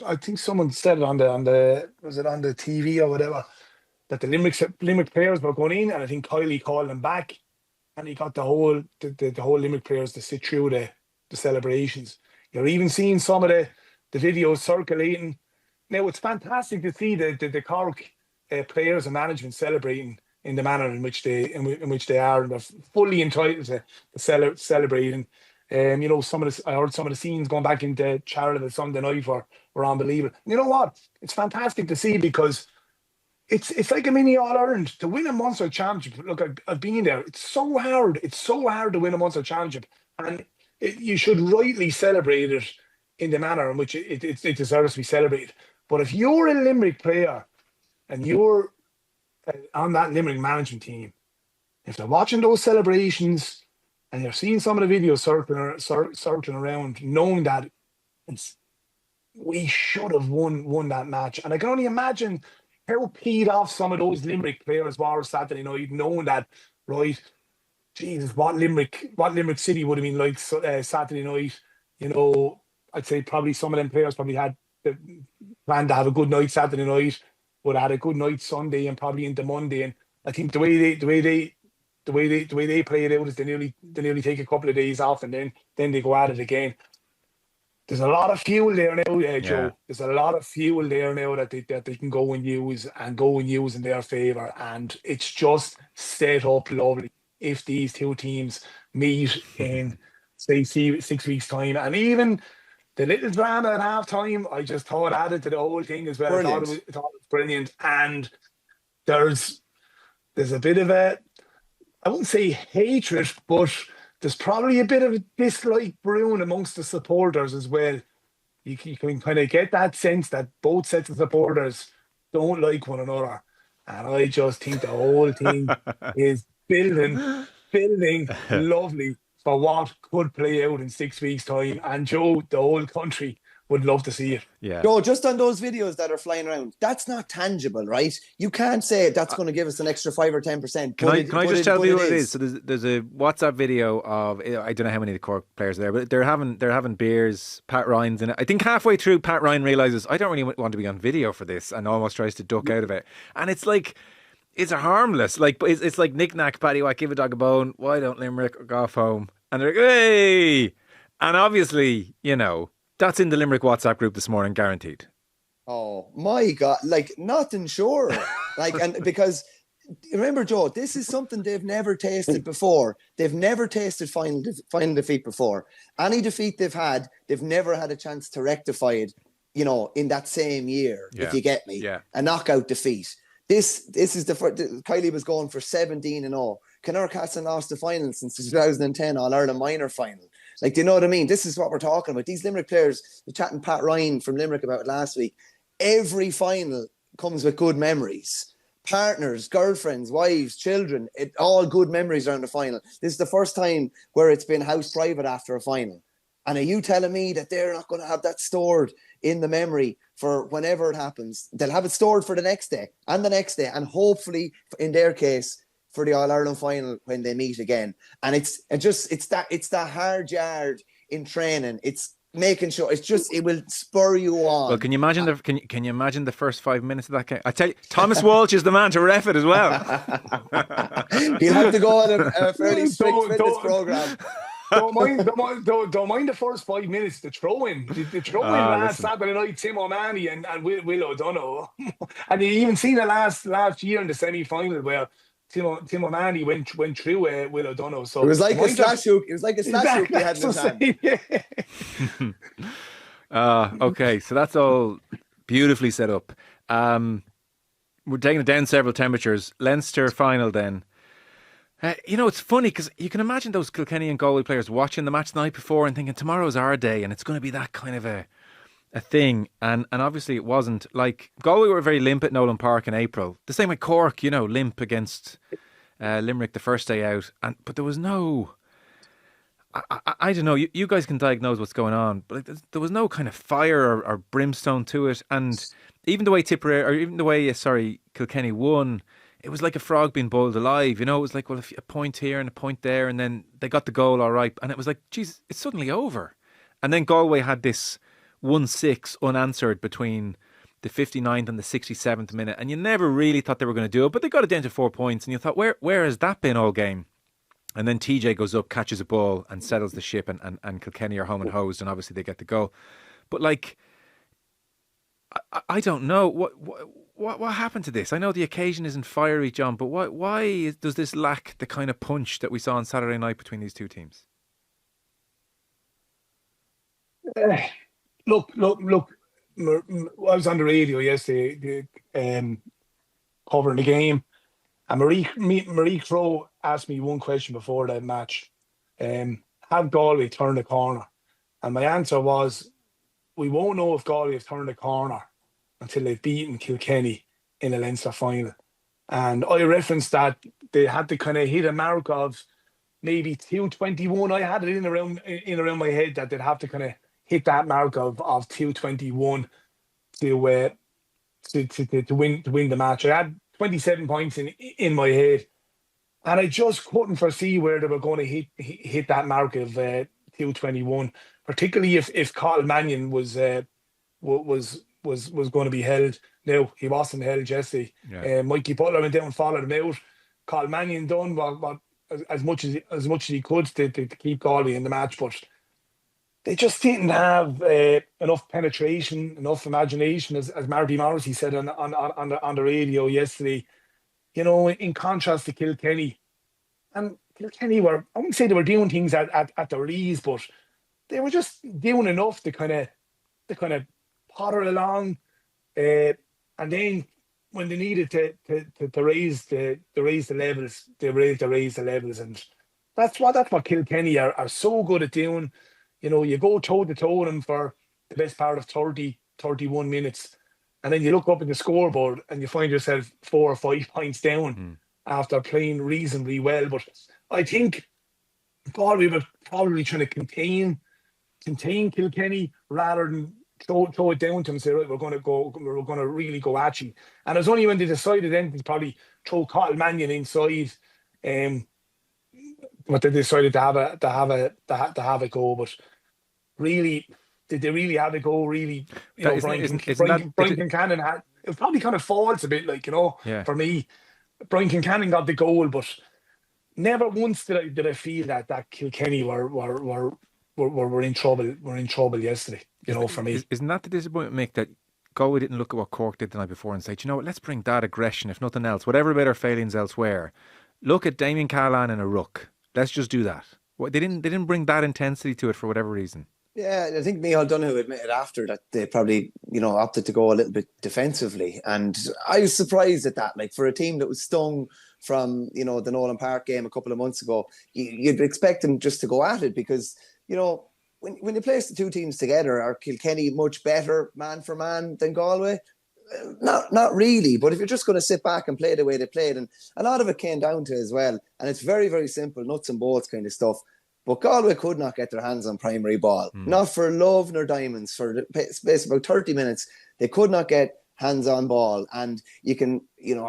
I think someone said it on the was it on the TV or whatever, that the Limerick players were going in, and I think Kylie called them back, and he got the whole Limerick players to sit through the celebrations. You're even seeing some of the videos circulating. Now it's fantastic to see the Cork players and management celebrating in the manner in which they are, and they're fully entitled to celebrating. I heard some of the scenes going back into Charlotte Sunday night were unbelievable. You know what? It's fantastic to see, because it's like a mini All-Ireland to win a Munster championship. Look, I've been there. It's so hard. It's so hard to win a Munster championship, and you should rightly celebrate it in the manner in which it deserves to be celebrated. But if you're a Limerick player and you're on that Limerick management team, if they're watching those celebrations and you're seeing some of the videos circling around, knowing that we should have won that match, and I can only imagine how peed off some of those Limerick players were Saturday night, knowing that, right, Jesus, what Limerick City would have been like Saturday night. I'd say probably some of them players probably had planned to have a good night Saturday night, would have had a good night Sunday and probably into Monday. And I think the way they play it out is they nearly take a couple of days off, and then they go at it again. There's a lot of fuel there now, Joe. Yeah. There's a lot of fuel there now that they can go and use in their favour, and it's just set up lovely if these two teams meet in, say, 6 weeks' time. And even the little drama at half time, I just thought added to the whole thing as well. Brilliant. I thought it was brilliant. And there's a bit of I wouldn't say hatred, but there's probably a bit of a dislike brewing amongst the supporters as well. You can kind of get that sense that both sets of supporters don't like one another. And I just think the whole thing is building lovely for what could play out in 6 weeks' time. And Joe, the whole country would love to see it. Yeah. Joe, just on those videos that are flying around, that's not tangible, right? You can't say that's going to give us an extra 5 or 10%. Can I just tell you what it is? So there's a WhatsApp video of, I don't know how many of the Cork players are there, but they're having beers. Pat Ryan's in it. I think halfway through, Pat Ryan realises, I don't really want to be on video for this, and almost tries to duck out of it. And it's like, it's harmless. Like, it's like knick-knack, paddywhack, give a dog a bone. Why don't Limerick go off home? And they're like, hey! And obviously, that's in the Limerick WhatsApp group this morning, guaranteed. Oh my God! Like, nothing sure. And because remember, Joe, this is something they've never tasted before. They've never tasted final defeat before. Any defeat they've had, they've never had a chance to rectify it. In that same year, if you get me, a knockout defeat. This is the first. Kylie was going for 17-0. Connacht hasn't lost the final since the 2010 All-Ireland minor final. Like, do you know what I mean? This is what we're talking about. These Limerick players, we're chatting Pat Ryan from Limerick about it last week. Every final comes with good memories. Partners, girlfriends, wives, children, all good memories around the final. This is the first time where it's been house private after a final. And are you telling me that they're not going to have that stored in the memory for whenever it happens? They'll have it stored for the next day, and hopefully, in their case, for the All-Ireland final when they meet again. And it's that hard yard in training. It's making sure it will spur you on. Well, can you imagine can you imagine the first 5 minutes of that game? I tell you, Thomas Walsh is the man to ref it as well. He'll have to go on a fairly strict fitness program. don't mind the first 5 minutes. The throw-in. The throw-in last Saturday night, Tim O'Mahony and Will O'Donoghue. And you even seen it last year in the semi-final where Tim O'Mahony went through Will O'Donoghue. So it was like a slash hook. It was like a slash hook he had in his hand. Okay, so that's all beautifully set up. We're taking it down several temperatures. Leinster final then. It's funny because you can imagine those Kilkenny and Galway players watching the match the night before and thinking tomorrow's our day and it's going to be that kind of a thing. And obviously it wasn't. Like Galway were very limp at Nolan Park in April. The same with Cork, limp against Limerick the first day out. But there was no... I don't know, you guys can diagnose what's going on, but there was no kind of fire or brimstone to it. And even the way Kilkenny won, it was like a frog being boiled alive. It was like, well, a point here and a point there, and then they got the goal all right. And it was like, geez, it's suddenly over. And then Galway had this 1-6 unanswered between the 59th and the 67th minute. And you never really thought they were going to do it, but they got it down to 4 points. And you thought, where has that been all game? And then TJ goes up, catches a ball and settles the ship and Kilkenny are home and hosed and obviously they get the goal. But like, I don't know what happened to this. I know the occasion isn't fiery, John, but why does this lack the kind of punch that we saw on Saturday night between these two teams? Look. I was on the radio yesterday covering the game. And Marie Crowe asked me one question before that match. Have Galway turned the corner? And my answer was, we won't know if Galway have turned the corner until they've beaten Kilkenny in a Leinster final. And I referenced that they had to kind of hit a mark of maybe 2:21. I had it in around my head that they'd have to kind of hit that mark of 2:21 to win the match. I had 27 points in my head, and I just couldn't foresee where they were going to hit that mark of 2:21, particularly if Carl Mannion was going to be held. No, he wasn't held yesterday. Yeah. Mikey Butler went down and followed him out. Carl Mannion done what as much as he could to keep Galway in the match, but they just didn't have enough penetration, enough imagination, as Marty Morrissey said on the radio yesterday. In contrast to Kilkenny, and Kilkenny I wouldn't say they were doing things at their ease, but they were just doing enough to kind of potter along, and then when they needed to raise the levels, they were able to raise the levels, and that's what Kilkenny are so good at doing. You go toe-to-toe with them for the best part of 30, 31 minutes. And then you look up at the scoreboard and you find yourself 4 or 5 points down after playing reasonably well. But I think Galway were probably trying to contain Kilkenny rather than throw it down to them and say, right, we're going to really go at you. And it's only when they decided then to probably throw Carl Mannion inside, but they decided to have a go. But really, did they really have a go? Really, Brian Kincannon had. It probably kind of falls a bit, for me. Brian Kincannon got the goal, but never once did I feel that Kilkenny were in trouble. Were in trouble yesterday. For me, isn't that the disappointment, Mick, that Galway didn't look at what Cork did the night before and say, you know what, let's bring that aggression, if nothing else, whatever about our failings elsewhere. Look at Damien Callahan in a ruck. Let's just do that. They didn't bring that intensity to it for whatever reason. Yeah, I think Micheál Donoghue admitted after that they probably, opted to go a little bit defensively. And I was surprised at that. Like, for a team that was stung from, the Nolan Park game a couple of months ago, you'd expect them just to go at it because, when you place the two teams together, are Kilkenny much better man for man than Galway? Not really, but if you're just going to sit back and play the way they played, and a lot of it came down to as well, and it's very, very simple, nuts and bolts kind of stuff, but Galway could not get their hands on primary ball. Not for love nor diamonds. For the space of about 30 minutes, they could not get hands-on ball, and you can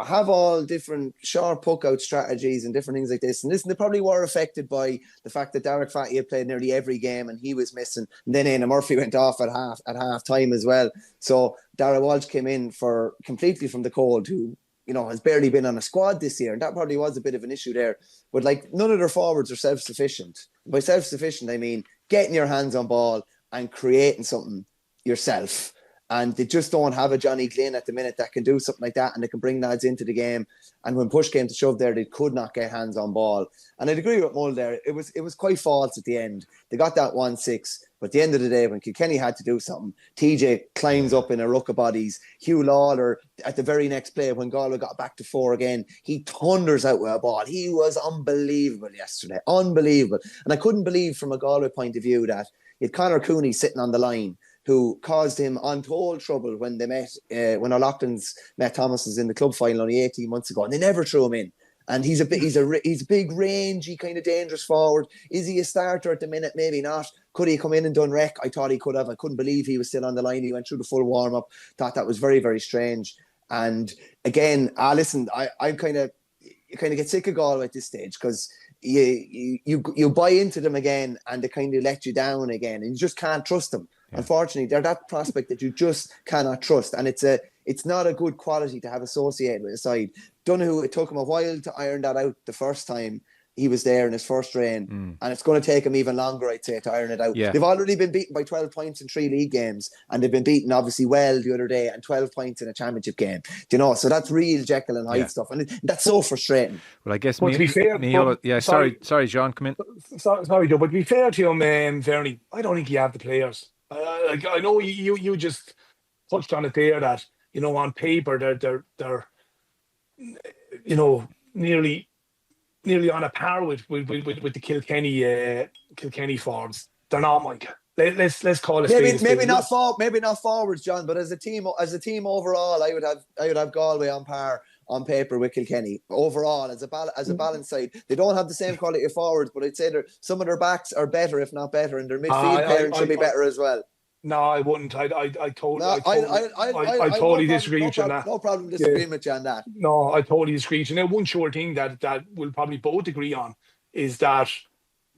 have all different sharp puck-out strategies and different things like this, and listen, they probably were affected by the fact that Derek Fatty had played nearly every game and he was missing, and then Éanna Murphy went off at half time as well, so Dara Walsh came in for completely from the cold, who has barely been on a squad this year, and that probably was a bit of an issue there. But like, none of their forwards are self-sufficient. By self-sufficient, I mean getting your hands on ball and creating something yourself. And they just don't have a Johnny Glynn at the minute that can do something like that, and they can bring lads into the game. And when push came to shove there, they could not get hands on ball. And I'd agree with Mull there. It was quite false at the end. They got that 1-6, but at the end of the day, when Kilkenny had to do something, TJ climbs up in a ruck of bodies. Hugh Lawler, at the very next play, when Galway got back to 4 again, he thunders out with a ball. He was unbelievable yesterday. Unbelievable. And I couldn't believe from a Galway point of view that you had Conor Cooney sitting on the line, who caused him untold trouble when they met, when O'Loughlin's met Thomas's in the club final only 18 months ago, and they never threw him in. And he's a big, rangy, kind of dangerous forward. Is he a starter at the minute? Maybe not. Could he come in and done wreck? I thought he could have. I couldn't believe he was still on the line. He went through the full warm-up. Thought that was very, very strange. And again, listen, I kind of get sick of Galway at this stage, because you buy into them again and they kind of let you down again, and you just can't trust them. Yeah. Unfortunately, they're that prospect that you just cannot trust, and it's not a good quality to have associated with a side. Donoghue, it took him a while to iron that out the first time he was there in his first reign, and it's going to take him even longer, I'd say, to iron it out. Yeah. They've already been beaten by 12 points in 3 league games, and they've been beaten obviously well the other day, and 12 points in a championship game. Do you know? So that's real Jekyll and Hyde stuff, and that's so frustrating. Well, I guess to be fair, sorry, John, come in. Sorry, Joe, but to be fair to him, Verney, I don't think you have the players. I know you just touched on it there that, on paper they're nearly on a par with the Kilkenny forwards. They're not, Mike. Let's call it. Maybe not forwards, John, but as a team overall, I would have Galway on par on paper with Kilkenny overall as a balanced side. They don't have the same quality of forwards, but I'd say some of their backs are better, if not better, and their midfield pairing should be better as well. No, I wouldn't. I totally disagree with you on that. No problem disagreeing with you on that. No, I totally disagree with you. Now, one sure thing that we'll probably both agree on is that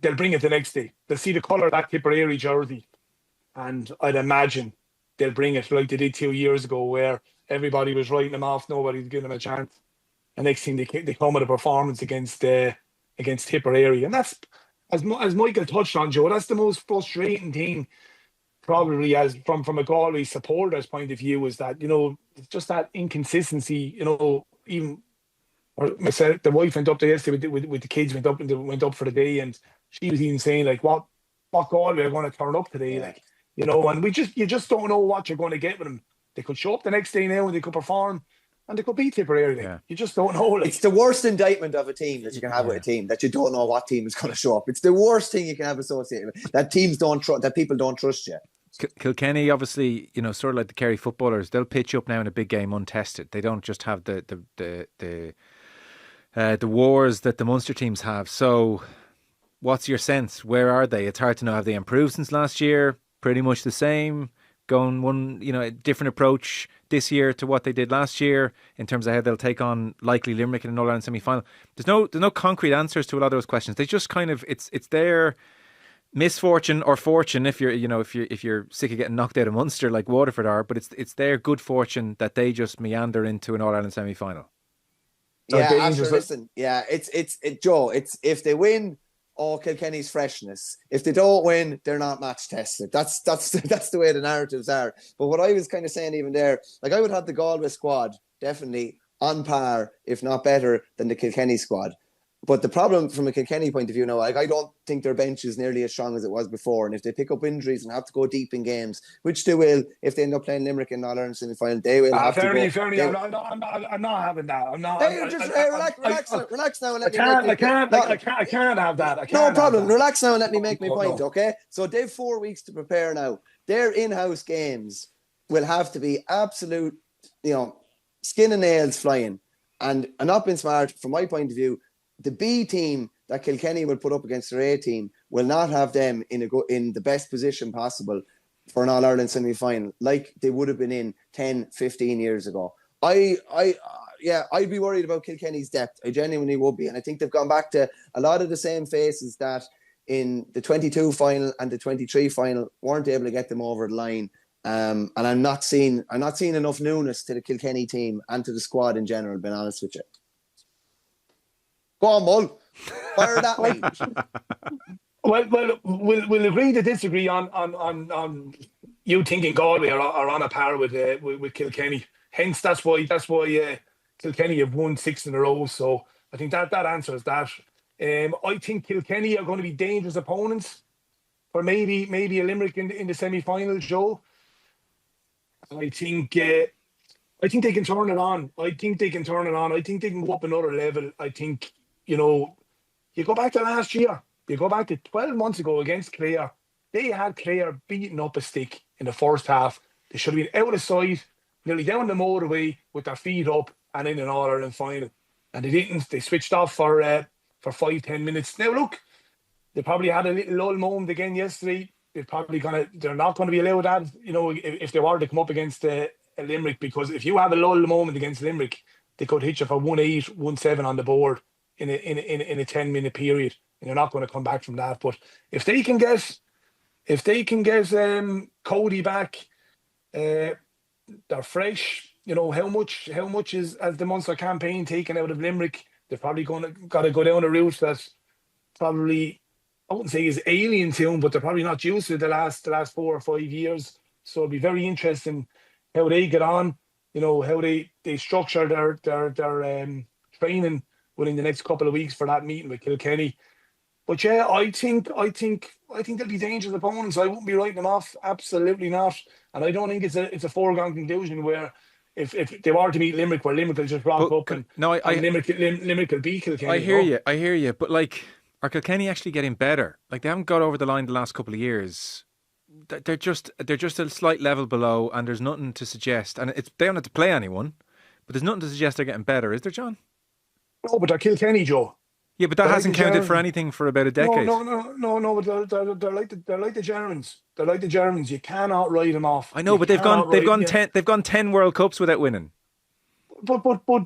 they'll bring it the next day. They'll see the colour of that Tipperary jersey, and I'd imagine they'll bring it like they did 2 years ago, where everybody was writing them off, nobody was giving them a chance. And next thing they come with a performance against Tipperary, and that's, as Michael touched on, Joe, that's the most frustrating thing. Probably as from a Galway supporter's point of view, is that, it's just that inconsistency, even myself, the wife went up there yesterday with the kids, went up for the day, and she was even saying, like, what Galway are going to turn up today, like, and you just don't know what you're going to get with them. They could show up the next day now and they could perform, and they could beat Tipperary. Yeah. You just don't know. Like. It's the worst indictment of a team that you can have with a team, that you don't know what team is going to show up. It's the worst thing you can have associated with, that people don't trust you. Kilkenny, obviously, sort of like the Kerry footballers, they'll pitch up now in a big game untested. They don't just have the wars that the Munster teams have. So, what's your sense? Where are they? It's hard to know. Have they improved since last year? Pretty much the same. Going one, a different approach this year to what they did last year in terms of how they'll take on likely Limerick in an All-Ireland semi-final. There's no concrete answers to a lot of those questions. They just kind of it's their misfortune or fortune, if you're sick of getting knocked out of Munster like Waterford are, but it's their good fortune that they just meander into an All-Ireland semi-final. Listen, Joe, it's if they win, Kilkenny's freshness. If they don't win, they're not match tested. That's the way the narratives are. But what I was kind of saying even there, like, I would have the Galway squad definitely on par, if not better, than the Kilkenny squad. But the problem from a Kilkenny point of view now, like, I don't think their bench is nearly as strong as it was before. And if they pick up injuries and have to go deep in games, which they will, if they end up playing Limerick in All-Ireland semi-final, they will have to go. I'm not having that. I'm not. Relax now and let me I can't have that. No problem. Relax now and let me make my point, okay? So they've 4 weeks to prepare now. Their in-house games will have to be absolute, skin and nails flying. And not being smart, from my point of view, the B team that Kilkenny will put up against their A team will not have them in the best position possible for an All-Ireland semi-final, like they would have been in 10, 15 years ago. I'd be worried about Kilkenny's depth. I genuinely would be. And I think they've gone back to a lot of the same faces that in the 22 final and the 23 final weren't able to get them over the line. And I'm not seeing enough newness to the Kilkenny team and to the squad in general, being honest with you. Go on, Mull. Fire that way. Well, we'll agree to disagree on you thinking Galway are on a par with Kilkenny. Hence, that's why Kilkenny have won 6 in a row. So I think that answers that. I think Kilkenny are going to be dangerous opponents for maybe a Limerick in the semi-final, Joe. I think they can turn it on. I think they can go up another level. I think, you go back to last year. You go back to 12 months ago against Clare. They had Clare beating up a stick in the first half. They should have been out of sight, nearly down the motorway with their feet up and in an All-Ireland final. And they didn't. They switched off for 5-10 minutes. Now, look, they probably had a little lull moment again yesterday. They're not going to be allowed that, if they were to come up against a Limerick, because if you have a lull moment against Limerick, they could hit you for 1-8, 1-7 on the board in a 10-minute period, and you're not going to come back from that. But if they can get Cody back, they're fresh. How much is as the Munster campaign taken out of Limerick? They're probably got to go down a route that probably, I wouldn't say is alien to them, but they're probably not used to the last 4 or 5 years. So it'll be very interesting how they get on. How they structure their training within the next couple of weeks for that meeting with Kilkenny. But yeah, I think they'll be dangerous opponents. I wouldn't be writing them off. Absolutely not. And I don't think it's a foregone conclusion where if they were to meet Limerick, where Limerick will just rock up and Limerick will beat Kilkenny. I hear you. But are Kilkenny actually getting better? They haven't got over the line the last couple of years. They're just a slight level below, and there's nothing to suggest. And they don't have to play anyone, but there's nothing to suggest they're getting better, is there, John? No, but they're Kilkenny, Joe. Yeah, but that hasn't counted for anything for about a decade. No. But they're like the Germans. They're like the Germans. You cannot write them off. I know, but they've gone 10 World Cups without winning. But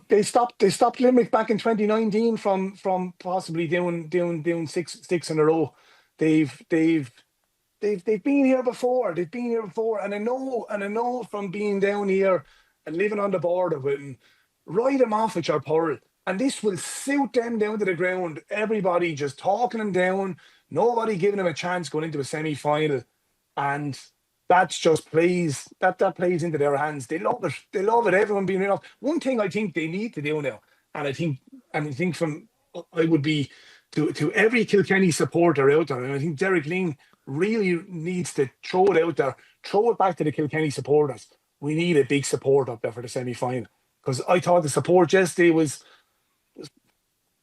they stopped Limerick back in 2019 from possibly doing six in a row. They've been here before. And I know from being down here and living on the border with them, write them off at your pearl. And this will suit them down to the ground. Everybody just talking them down. Nobody giving them a chance going into a semi-final. And that just plays plays into their hands. They love it. Everyone being enough. One thing I think they need to do now, and I think I would be to every Kilkenny supporter out there, and I think Derek Lean really needs to throw it out there, throw it back to the Kilkenny supporters. We need a big support up there for the semi-final, because I thought the support yesterday was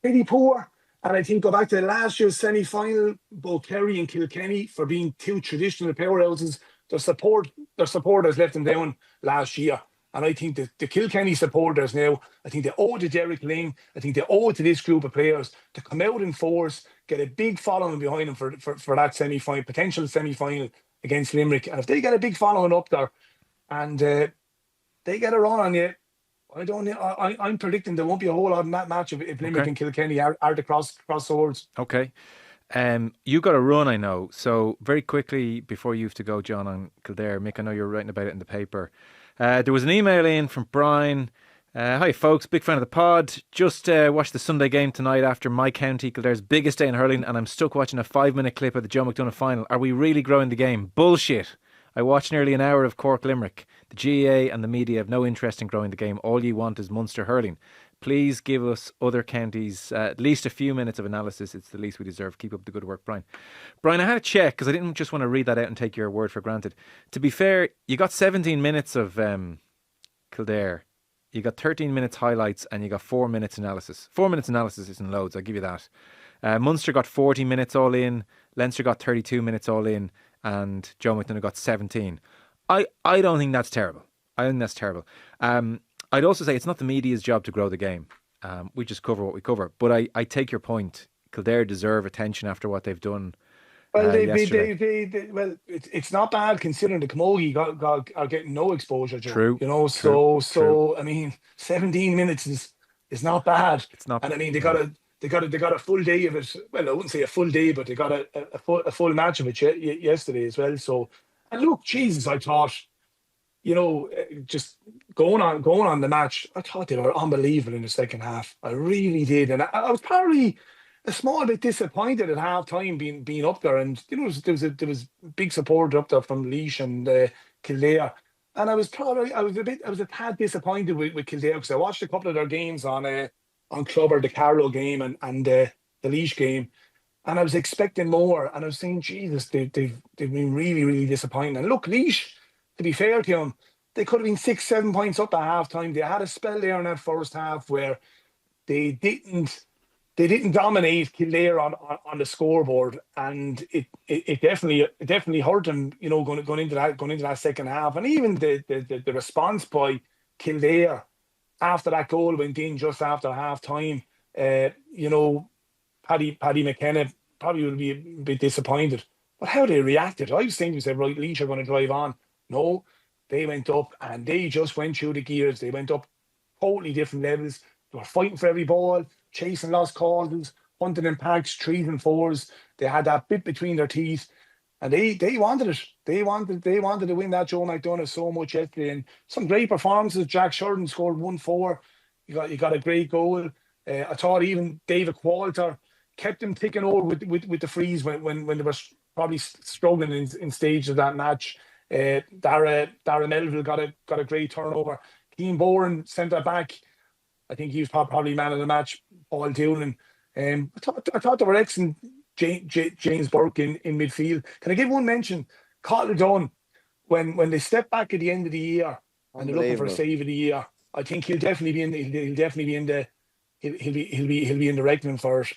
pretty poor. And I think go back to last year's semi-final, both Kerry and Kilkenny, for being two traditional powerhouses, their supporters let them down last year. And I think the Kilkenny supporters now, I think they owe it to Derek Ling. I think they owe it to this group of players to come out in force, get a big following behind them for that semi-final, potential semi-final against Limerick. And if they get a big following up there and they get a run on you, I'm predicting there won't be a whole lot in that match if Limerick and Kilkenny are the cross swords. Okay. You got a run, I know. So very quickly before you have to go, John, on Kildare, Mick, I know you're writing about it in the paper. There was an email in from Brian. Hi folks, big fan of the pod. Just watched the Sunday game tonight after my county, Kildare's biggest day in hurling, and I'm stuck watching a 5-minute clip of the Joe McDonagh final. Are we really growing the game? Bullshit. I watched nearly an hour of Cork Limerick. The GAA and the media have no interest in growing the game. All you want is Munster hurling. Please give us other counties at least a few minutes of analysis. It's the least we deserve. Keep up the good work, Brian. Brian, I had a check because I didn't just want to read that out and take your word for granted. To be fair, you got 17 minutes of Kildare. You got 13 minutes highlights and you got 4 minutes analysis. 4 minutes analysis isn't loads, I'll give you that. Munster got 40 minutes all in. Leinster got 32 minutes all in. And Joe McDonagh got 17. I don't think that's terrible. I'd also say it's not the media's job to grow the game. We just cover what we cover. But I take your point. Kildare deserve attention after what they've done. Well, it's not bad considering the Camogie are getting no exposure. Joe. True. True. I mean, 17 minutes is not bad. It's not. And I mean, they got a full day of it. Well, I wouldn't say a full day, but they got a full match of it yesterday as well. So, and look, Jesus, I thought just going on the match, I thought they were unbelievable in the second half. I really did, and I was probably a small bit disappointed at half time being up there. And there was big support up there from Laois and Kildare, and I was a tad disappointed with Kildare, because I watched a couple of their games on Clubber, the Carlow game and the Laois game, and I was expecting more. And I was saying, Jesus, they've been really, really disappointing. And look, Laois, to be fair to them, they could have been 6-7 points up at half time. They had a spell there in that first half where they didn't dominate Kildare on the scoreboard, and it definitely hurt them, going into that second half. And even the response by Kildare after that goal went in just after half time, Paddy McKenna probably will be a bit disappointed. But how they reacted, I was thinking, said, right, Laois are going to drive on. No, they went up and they just went through the gears. They went up totally different levels. They were fighting for every ball, chasing lost causes, hunting in packs, 3s and 4s. They had that bit between their teeth, and they wanted it. They wanted to win that Joe McDonagh so much yesterday. And some great performances. Jack Sheridan scored 1-4. You got a great goal. I thought even David Qualter kept them ticking over with the frees when they were probably struggling in stages of that match. Dara Melville got a great turnover. Keane Boren centre back, I think he was probably man of the match. Paul Doolan. I thought there were excellent. James Burke in midfield. Can I give one mention? Cottle Dunn, when they step back at the end of the year and they're looking for a save of the year, I think he'll definitely be in the reckoning for it.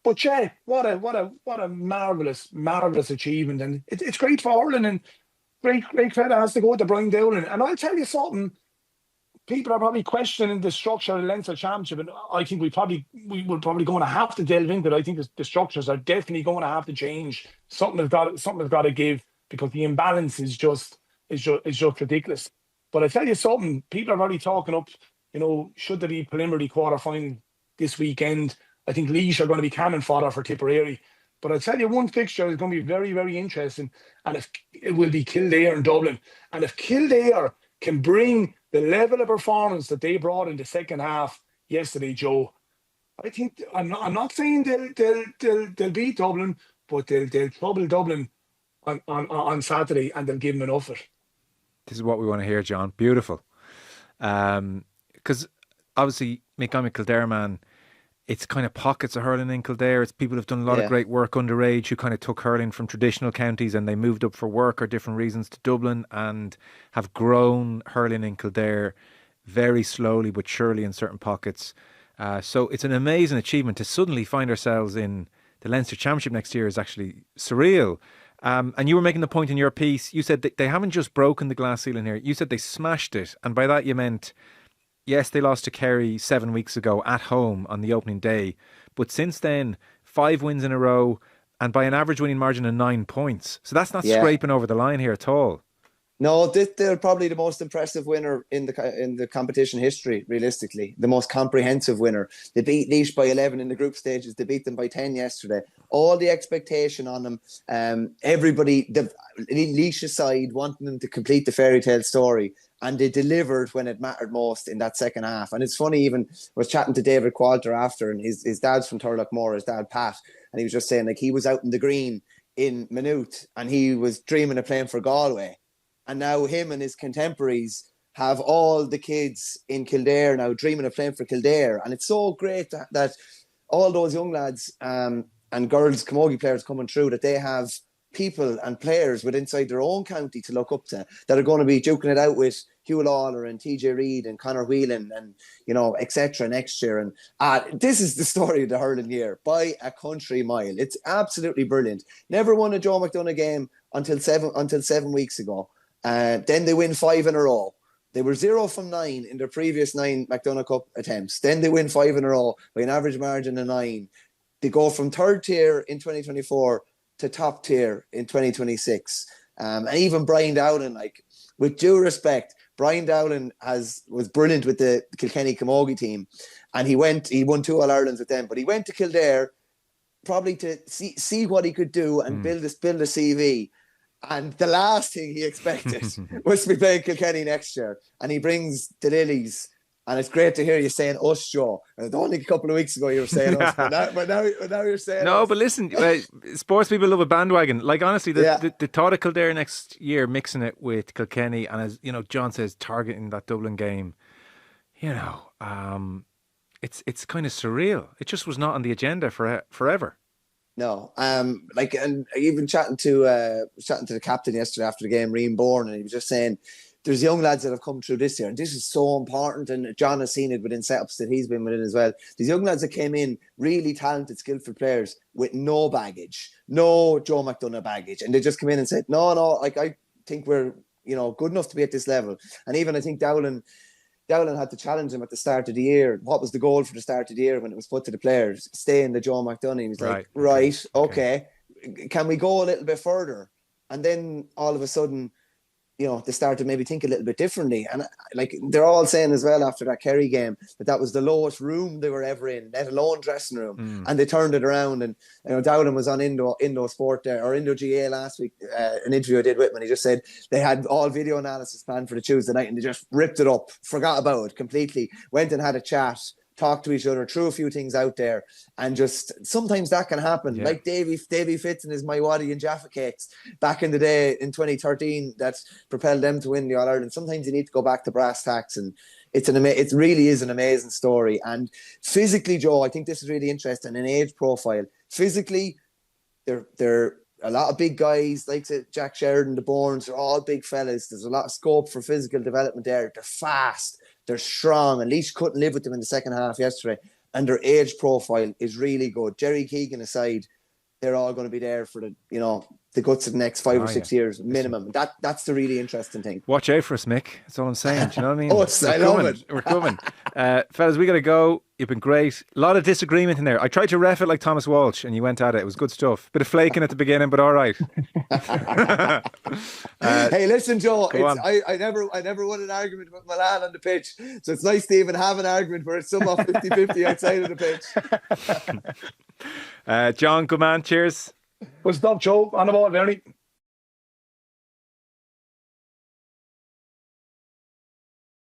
But yeah, what a marvelous achievement, and it's great for Hurling, and great credit has to go to Brian Dowling. And I'll tell you something, people are probably questioning the structure of the Leinster Championship, and I think we're probably going to have to delve into it. I think the structures are definitely going to have to change. Something has got to give, because the imbalance is just ridiculous. But I tell you something, people are already talking up, should there be preliminary quarter-final this weekend? I think Laois are going to be cannon fodder for Tipperary. But I tell you, one fixture is going to be very, very interesting, and if it will be Kildare and Dublin. And if Kildare can bring the level of performance that they brought in the second half yesterday, Joe, I think I'm not saying they'll beat Dublin, but they'll trouble Dublin on Saturday, and they'll give them enough of it. This is what we want to hear, John. Beautiful. Because obviously, I'm a Kildare man. It's kind of pockets of hurling in Kildare. It's people who've done a lot of great work underage, who kind of took hurling from traditional counties and they moved up for work or different reasons to Dublin, and have grown hurling in Kildare very slowly but surely in certain pockets. So it's an amazing achievement. To suddenly find ourselves in the Leinster Championship next year is actually surreal. And you were making the point in your piece, you said that they haven't just broken the glass ceiling here, you said they smashed it. And by that you meant, yes, they lost to Kerry 7 weeks ago at home on the opening day. But since then, 5 wins in a row, and by an average winning margin of 9 points. So that's not scraping over the line here at all. No, they're probably the most impressive winner in the competition history, realistically. The most comprehensive winner. They beat Laois by 11 in the group stages. They beat them by 10 yesterday. All the expectation on them. Everybody, Laois side, wanting them to complete the fairy tale story. And they delivered when it mattered most in that second half. And it's funny, even I was chatting to David Qualter after, and his dad's from Turlockmore, his dad Pat, and he was just saying, like, he was out in the green in Maynooth and he was dreaming of playing for Galway. And now him and his contemporaries have all the kids in Kildare now dreaming of playing for Kildare. And it's so great that all those young lads and girls, camogie players coming through, that they have people and players with inside their own county to look up to, that are going to be duking it out with Hugh Lawler and TJ Reid and Conor Whelan and, etc. next year. And this is the story of the hurling year by a country mile. It's absolutely brilliant. Never won a Joe McDonagh game until 7 weeks ago. Then they win 5 in a row. They were 0 from 9 in their previous 9 McDonagh Cup attempts. Then they win 5 in a row by an average margin of 9. They go from third tier in 2024 to top tier in 2026. And even Brian Dowling, like, with due respect, Brian Dowling was brilliant with the Kilkenny camogie team, and he won 2 All-Irelands with them, but he went to Kildare probably to see what he could do and build a CV. And the last thing he expected was to be playing Kilkenny next year. And he brings the Lilies. And it's great to hear you saying us, Joe. Only a couple of weeks ago you were saying us, but now you're saying no, us. but listen, sports people love a bandwagon. Like, honestly, the thought of Kildare next year mixing it with Kilkenny, and as you know, John says, targeting that Dublin game, you know, it's kind of surreal. It just was not on the agenda forever. No, and even chatting to the captain yesterday after the game, Rian Bourne, and he was just saying, there's young lads that have come through this year, and this is so important. And John has seen it within setups that he's been within as well. These young lads that came in, really talented, skillful players with no baggage, no Joe McDonough baggage, and they just come in and said, no, like I think we're good enough to be at this level. And even I think Dowling had to challenge him at the start of the year. What was the goal for the start of the year when it was put to the players? Stay in the Joe McDonough. He's like, right, okay. Can we go a little bit further? And then all of a sudden, they started to maybe think a little bit differently. And like they're all saying as well after that Kerry game that was the lowest room they were ever in, let alone dressing room. And they turned it around. And Dowling was on Indo Sport there, or Indo GAA last week, an interview I did with him, and he just said they had all video analysis planned for the Tuesday night and they just ripped it up, forgot about it completely, went and had a chat, talk to each other, threw a few things out there, and just sometimes that can happen. Yeah. Like Davy Fitz and his My Waddy and Jaffa Cakes back in the day in 2013 that propelled them to win the All-Ireland. Sometimes you need to go back to brass tacks, and it really is an amazing story. And physically, Joe, I think this is really interesting, an age profile. Physically, they're a lot of big guys, like Jack Sheridan, the Bournes, are all big fellas. There's a lot of scope for physical development there. They're fast. They're strong. And Laois couldn't live with them in the second half yesterday. And their age profile is really good. Jerry Keegan aside, they're all going to be there for the guts of the next 5 or 6 years minimum. That's the really interesting thing. Watch out for us, Mick. That's all I'm saying. Do you know what I mean? I love it. We're coming. Fellas, we got to go. You've been great. A lot of disagreement in there. I tried to ref it like Thomas Walsh and you went at it. It was good stuff. Bit of flaking at the beginning, but all right. Hey, listen, Joe. I never won an argument with Mullane on the pitch. So it's nice to even have an argument where it's somewhat 50-50 outside of the pitch. John, good man. Cheers. What's up, Joe? On the ball, Verney.